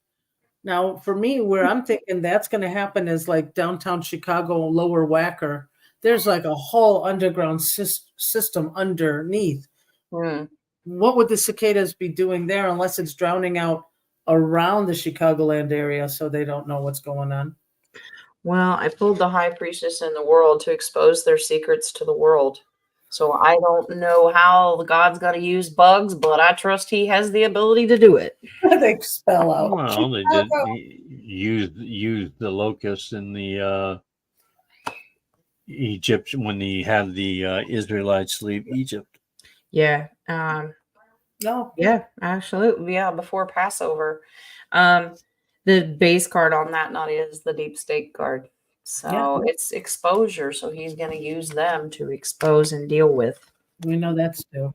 Now, for me, where I'm thinking that's going to happen is like downtown Chicago, Lower Wacker. There's like a whole underground system underneath. Hmm. What would the cicadas be doing there unless it's drowning out around the Chicagoland area so they don't know what's going on? Well, I pulled the high priestess in the world to expose their secrets to the world. So I don't know how God's going to use bugs, but I trust he has the ability to do it. They spell out. Well, they did use the locusts in the Egypt when he had the Israelites leave Egypt. Yeah. No. Yeah, absolutely. Yeah, before Passover. The base card on that, Nadia, is the deep state card. So it's exposure. So he's going to use them to expose and deal with. We know that's too.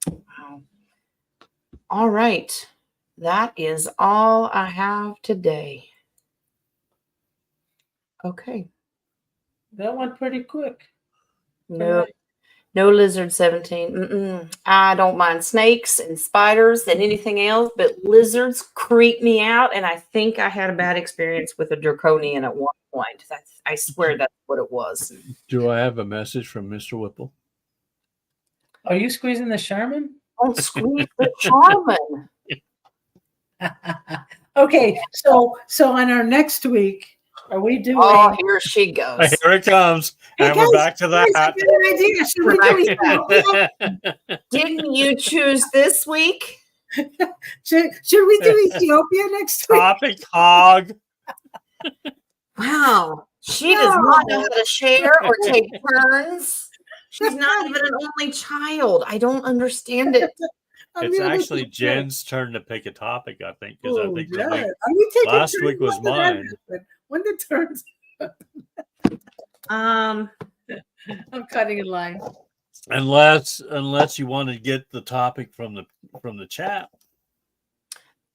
Wow. All right. That is all I have today. Okay. That went pretty quick. No. No lizard 17. I don't mind snakes and spiders and anything else, but lizards creep me out. And I think I had a bad experience with a draconian at one point. I swear that's what it was. Do I have a message from Mr. Whipple? Are you squeezing the Charmin? Don't squeeze the Charmin. Okay, so on our next week, are we doing? Oh, here she goes. Here it comes. Hey, and guys, we're back to that. Idea. Didn't you choose this week? Should we do Ethiopia next week? Topic hog. Wow. She does not know how to share or take turns. She's not even an only child. I don't understand it. It's actually Jen's turn to pick a topic, I think, because I think the week, Are you taking last turns? week was When did that mine. happen? When did turns? I'm cutting in line. Unless you want to get the topic from the chat.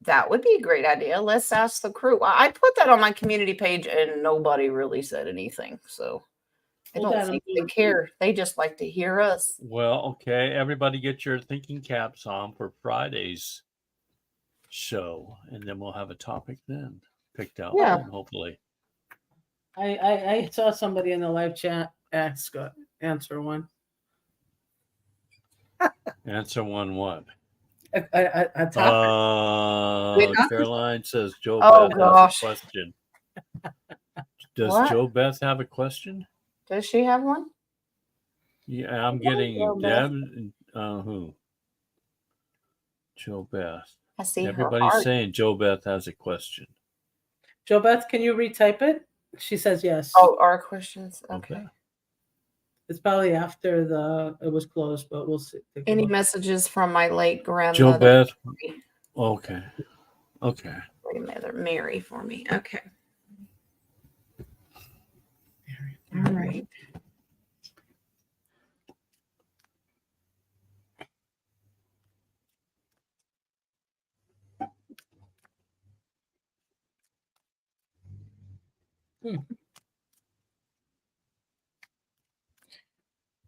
That would be a great idea. Let's ask the crew. I put that on my community page and nobody really said anything. So I Hold don't on, think I'm they doing- care. They just like to hear us. Well, okay. Everybody get your thinking caps on for Friday's show, and then we'll have a topic then picked out. Yeah. Then, hopefully. I saw somebody in the live chat answer one. Answer one what? A topic. Caroline says Joe Oh, Beth gosh. has a question. Does What? Joe Beth have a question? Does she have one? Yeah, I'm getting Joe Beth. Deb. Who? Joe Beth. I see her Everybody's heart. saying Joe Beth has a question. Joe Beth, can you retype it? She says yes. Oh, our questions. Okay. Okay. It's probably after it was closed, but we'll see. Any messages from my late Joe grandmother? Beth. Okay. Okay. Grandmother Mary for me. Okay. All right.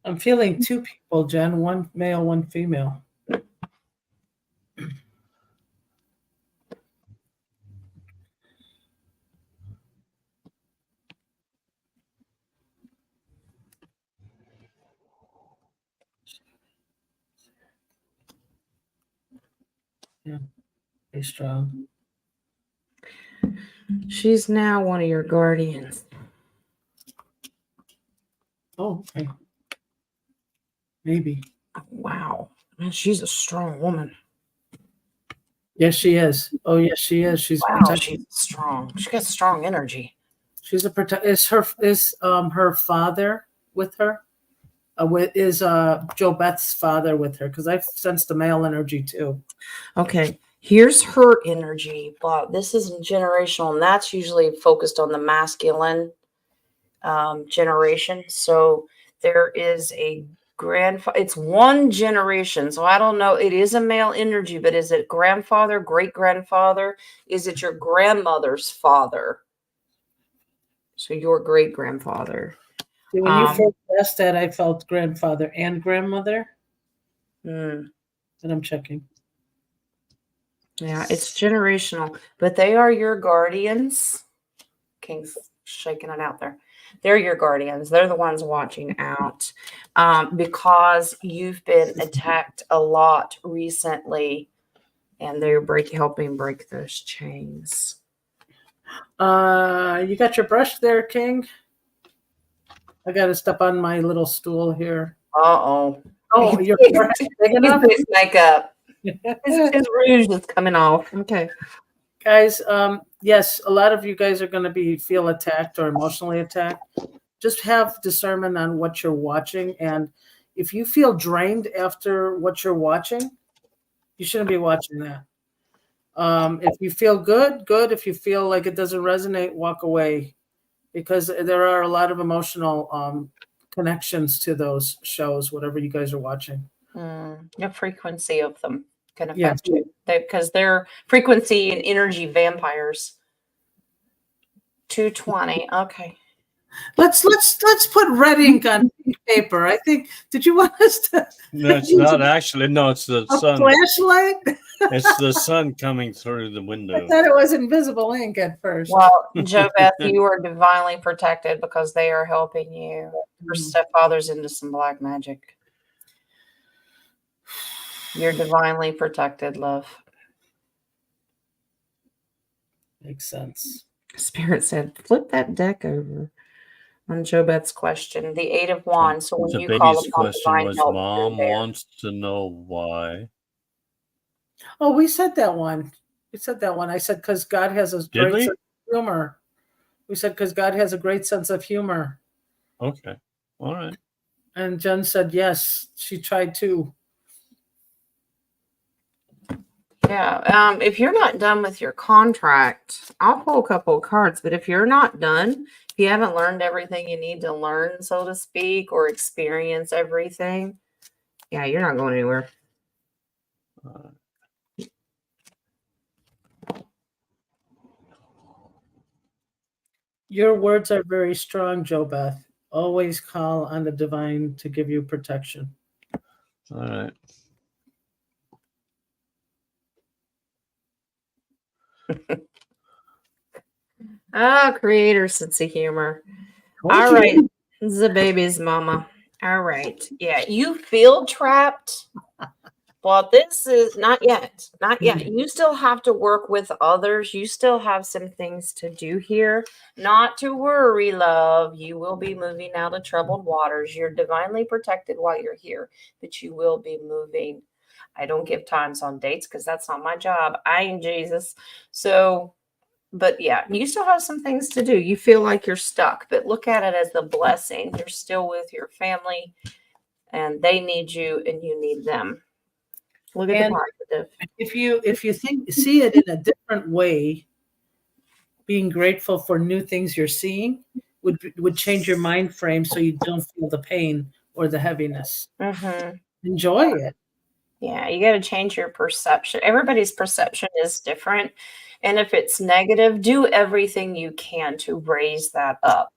I'm feeling two people, Jen. One male, one female. Yeah, be strong. She's now one of your guardians. Oh, okay. Maybe. Wow. Man, she's a strong woman. Yes, she is. Oh, yes, she is. She's Wow, protected. she's strong. She got strong energy. She's a Is her father with her? Is Joe Beth's father with her? Because I sense the male energy too. Okay. Here's her energy, but this isn't generational, and that's usually focused on the masculine generation. So there is a grandfather. It's one generation. So I don't know. It is a male energy, but is it grandfather, great grandfather? Is it your grandmother's father? So your great grandfather. See, when you first asked that, I felt grandfather and grandmother. And I'm checking. Yeah, it's generational, but they are your guardians. King's shaking it out there. They're your guardians. They're the ones watching out because you've been attacked a lot recently, and they're helping break those chains. You got your brush there, King? I got to step on my little stool here. Uh-oh. Oh, your brush is big enough? His makeup. His rouge is coming off. Okay. Guys, yes, a lot of you guys are going to feel attacked or emotionally attacked. Just have discernment on what you're watching. And if you feel drained after what you're watching, you shouldn't be watching that. If you feel good. If you feel like it doesn't resonate, walk away, because there are a lot of emotional connections to those shows, whatever you guys are watching. The frequency of them can affect Yes. you because they're frequency and energy vampires. 220. Okay. Let's put red ink on paper. I think. Did you want us to? No, it's not actually. No, it's the A sun. flashlight? It's the sun coming through the window. I thought it was invisible ink at first. Well, Joe Beth, you are divinely protected because they are helping you. Your stepfather's into some black magic. You're divinely protected, love. Makes sense. Spirit said, flip that deck over on Joe Beth's question. The 8 of Wands. So when The you call baby's upon question divine was, help, Mom you're there. wants to know why. Oh, we said that one. We said that one. I said because God has a great sense of humor. We said because God has a great sense of humor. Okay. All right. And Jen said yes. She tried too. Yeah. If you're not done with your contract, I'll pull a couple of cards. But if you're not done, if you haven't learned everything you need to learn, so to speak, or experience everything, Yeah, you're not going anywhere. Your words are very strong, Jo Beth. Always call on the divine to give you protection. All right. Creator sense of humor. Told All you. right. The baby's mama. All right. Yeah, you feel trapped. Well, this is not yet. Not yet. You still have to work with others. You still have some things to do here. Not to worry, love. You will be moving out of troubled waters. You're divinely protected while you're here, but you will be moving. I don't give times on dates because that's not my job. I ain't Jesus. So, but yeah, you still have some things to do. You feel like you're stuck, but look at it as a blessing. You're still with your family and they need you and you need them. Look at the positive. If you see it in a different way, being grateful for new things you're seeing would change your mind frame so you don't feel the pain or the heaviness. Mm-hmm. Enjoy it. Yeah, you got to change your perception. Everybody's perception is different. And if it's negative, do everything you can to raise that up.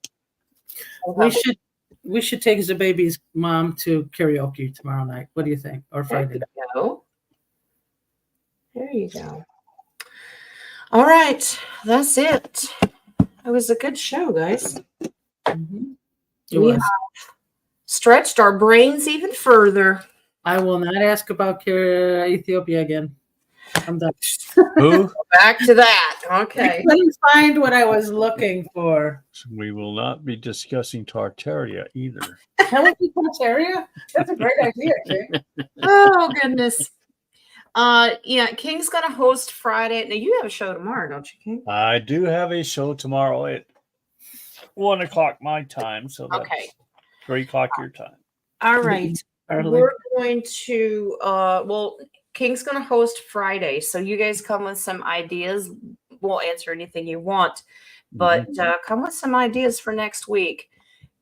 We should take the baby's mom to karaoke tomorrow night. What do you think? Or Friday night? There you go. All right. That's it. It was a good show, guys. Mm-hmm. We have stretched our brains even further. I will not ask about Ethiopia again. I'm done. Who? Back to that. Okay. I couldn't find what I was looking for. We will not be discussing Tartaria either. Can we do Tartaria? That's a great idea, King. Oh, goodness. Yeah, King's going to host Friday. Now, you have a show tomorrow, don't you, King? I do have a show tomorrow at 1 o'clock my time. So that's 3 o'clock your time. All right. We're going to, King's going to host Friday. So you guys come with some ideas. We'll answer anything you want. But come with some ideas for next week.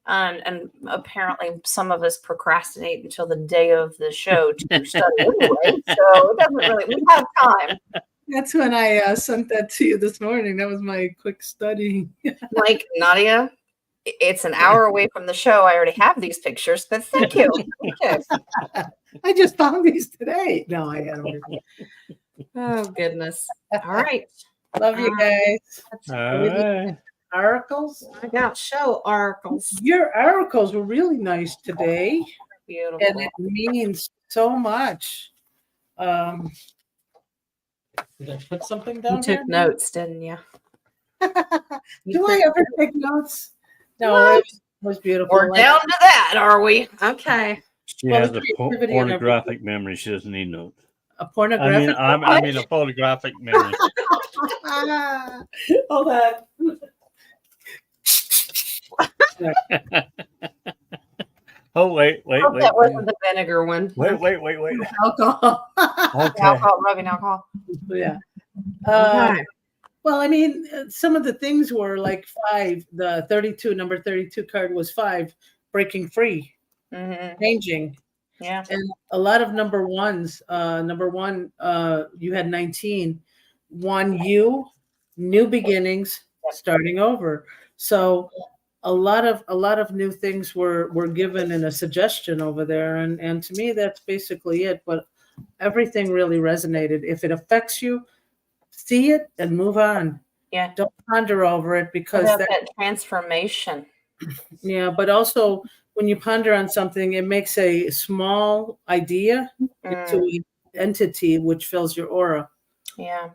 And apparently some of us procrastinate until the day of the show to study anyway. So it doesn't really, we have time. That's when I sent that to you this morning. That was my quick study. Like, Nadia, it's an hour away from the show. I already have these pictures, but thank you. Okay. I just found these today. No, I haven't. Oh, goodness. All right. Love you guys. All right. Articles? I got show articles. Your articles were really nice today. Beautiful. And it means so much. Did I put something down? You took notes, didn't you? Do I ever take notes? No, it was beautiful. We're down to that, are we? Okay. She has a pornographic memory. She doesn't need notes. A pornographic? I mean a photographic memory. Hold on. Oh, wait. That wasn't the vinegar one. Wait. Alcohol. Okay. Rubbing alcohol. Yeah. Okay. Well, I mean, some of the things were like 5. The 32, number 32 card was 5, breaking free, changing. Yeah. And a lot of number ones. Number 1, you had 19. 1U, new beginnings, starting over. So a lot of new things were given in a suggestion over there, and to me that's basically it. But everything really resonated. If it affects you, see it and move on. Yeah. Don't ponder over it because that transformation. Yeah, but also when you ponder on something, it makes a small idea into an entity which fills your aura. Yeah.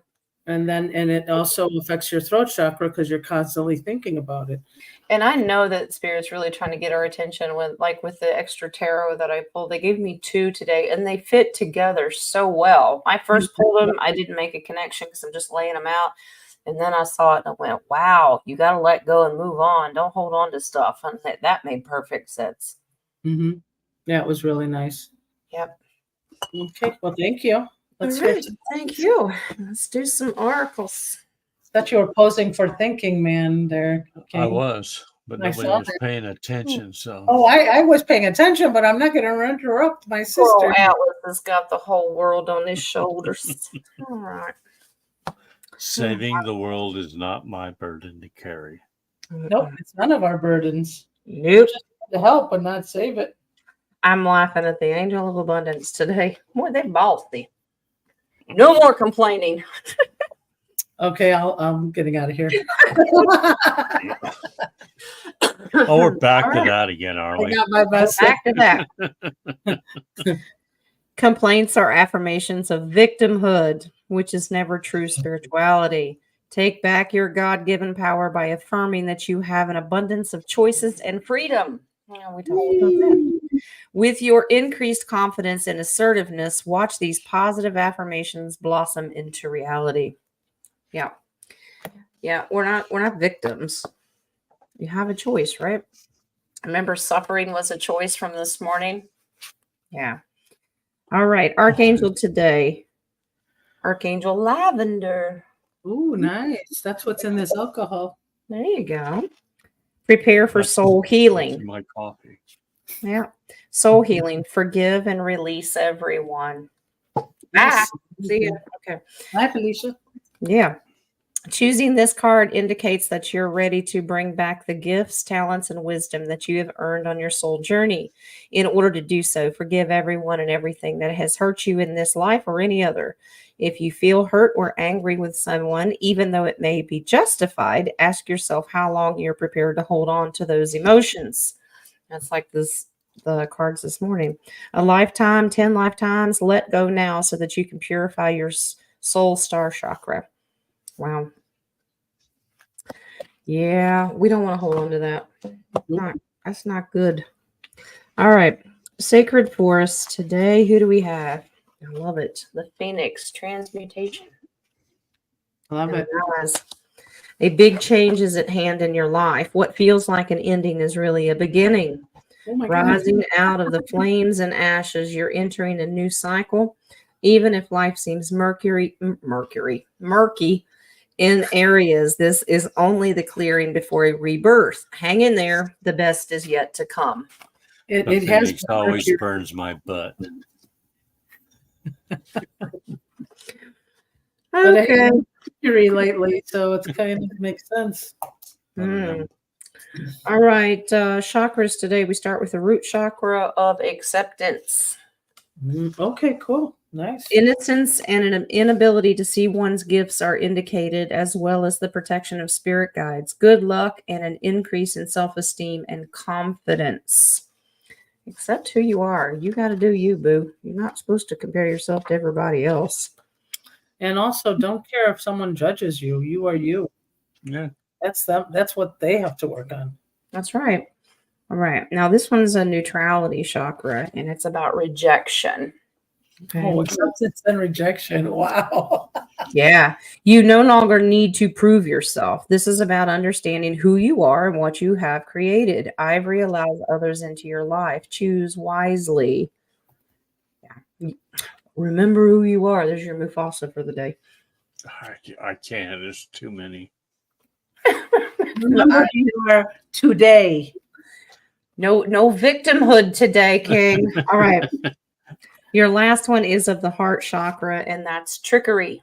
And it also affects your throat chakra because you're constantly thinking about it. And I know that Spirit's really trying to get our attention with the extra tarot that I pulled. They gave me 2 today and they fit together so well. I first pulled them. I didn't make a connection because I'm just laying them out. And then I saw it and I went, wow, you got to let go and move on. Don't hold on to stuff. And that made perfect sense. Mm-hmm. Yeah, it was really nice. Yep. Okay. Well, thank you. All right. Thank you. Let's do some oracles. Thought you were posing for thinking man there. Okay. I was. But I nobody saw was that. paying attention. So Oh, I was paying attention, but I'm not going to interrupt my Poor sister. Atlas has got the whole world on his shoulders. All right. saving the world is not my burden to carry. Nope, it's none of our burdens. Nope. Just to help but not save it. I'm laughing at the angel of abundance today. Boy, they're bossy. No more complaining. Okay, I'm getting out of here. Oh, we're back All to right. that again, are I we? got my best. Back to that. Complaints are affirmations of victimhood, which is never true spirituality. Take back your God-given power by affirming that you have an abundance of choices and freedom. Yeah, we talked about that. With your increased confidence and assertiveness, watch these positive affirmations blossom into reality. Yeah. Yeah, we're not victims. You have a choice, right? Remember, suffering was a choice from this morning. Yeah. All right, Archangel today. Archangel Lavender. Ooh, nice. That's what's in this alcohol. There you go. Prepare for That's- soul That's healing. my coffee. Yeah. Soul healing. Forgive and release everyone. Yes. See ya. Okay. Hi, Felicia. Yeah. Choosing this card indicates that you're ready to bring back the gifts, talents, and wisdom that you have earned on your soul journey. In order to do so, forgive everyone and everything that has hurt you in this life or any other. If you feel hurt or angry with someone, even though it may be justified, ask yourself how long you're prepared to hold on to those emotions. That's like the cards this morning. A lifetime, 10 lifetimes, let go now so that you can purify your soul star chakra. Wow. Yeah, we don't want to hold on to that. That's not good. All right. Sacred Forest today. Who do we have? I love it. The Phoenix Transmutation. Love it. A big change is at hand in your life. What feels like an ending is really a beginning. Oh my God. Rising out of the flames and ashes, you're entering a new cycle. Even if life seems murky in areas, this is only the clearing before a rebirth. Hang in there. The best is yet to come. It The has Phoenix always burns my butt. but it Okay. has Mercury lately, so it's kind of makes sense. All right. Chakras today. We start with the root chakra of acceptance. Okay, cool. Nice. Innocence and an inability to see one's gifts are indicated, as well as the protection of spirit guides, good luck, and an increase in self-esteem and confidence. Accept who you are. You got to do you, boo. You're not supposed to compare yourself to everybody else. And also, don't care if someone judges you. You are you. Yeah. That's them. That's what they have to work on. That's right. All right. Now, this one's a neutrality chakra, and it's about rejection. Okay. Oh, acceptance and rejection. Wow. Yeah. You no longer need to prove yourself. This is about understanding who you are and what you have created. Ivory allows others into your life. Choose wisely. Yeah. Remember who you are. There's your Mufasa for the day. I can't. There's too many. Remember who you are today. No victimhood today, King. All right. Your last one is of the heart chakra, and that's trickery.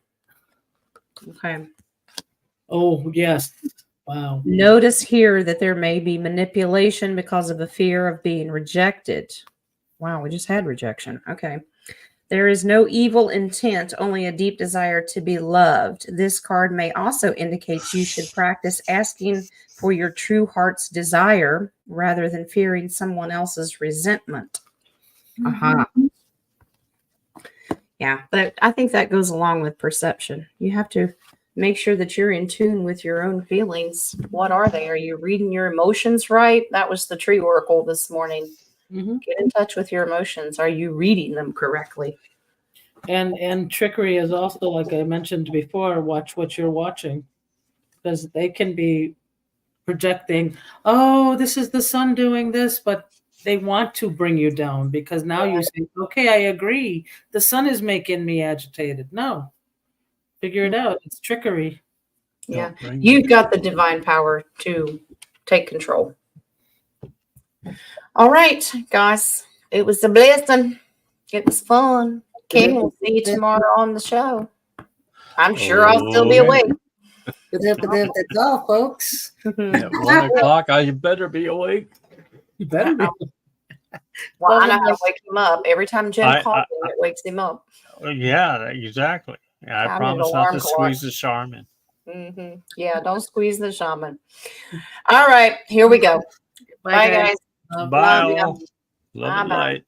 Okay. Oh, yes. Wow. Notice here that there may be manipulation because of a fear of being rejected. Wow, we just had rejection. Okay. There is no evil intent, only a deep desire to be loved. This card may also indicate you should practice asking for your true heart's desire rather than fearing someone else's resentment. Uh-huh. Yeah, but I think that goes along with perception. You have to make sure that you're in tune with your own feelings. What are they? Are you reading your emotions right? That was the tree oracle this morning. Get in touch with your emotions. Are you reading them correctly? And trickery is also, like I mentioned before, watch what you're watching, because they can be projecting, oh, this is the sun doing this, but they want to bring you down because now you say, okay, I agree. The sun is making me agitated. No, figure it out. It's trickery. Yeah, you've got the divine power to take control. All right, guys. It was a blessing. It was fun. King, we'll see you tomorrow on the show. I'm sure I'll still be Okay. awake. That's all, folks. At 1 o'clock, I better be awake. You better be. Well, I know how to wake him up. Every time Jen calls him, it wakes him up. Yeah, exactly. I Time promise an not alarm to clock. squeeze the Charmin. Yeah, don't squeeze the shaman. All right, here we go. Bye, guys. Bye, Love ya. all. Love and Bye-bye. light.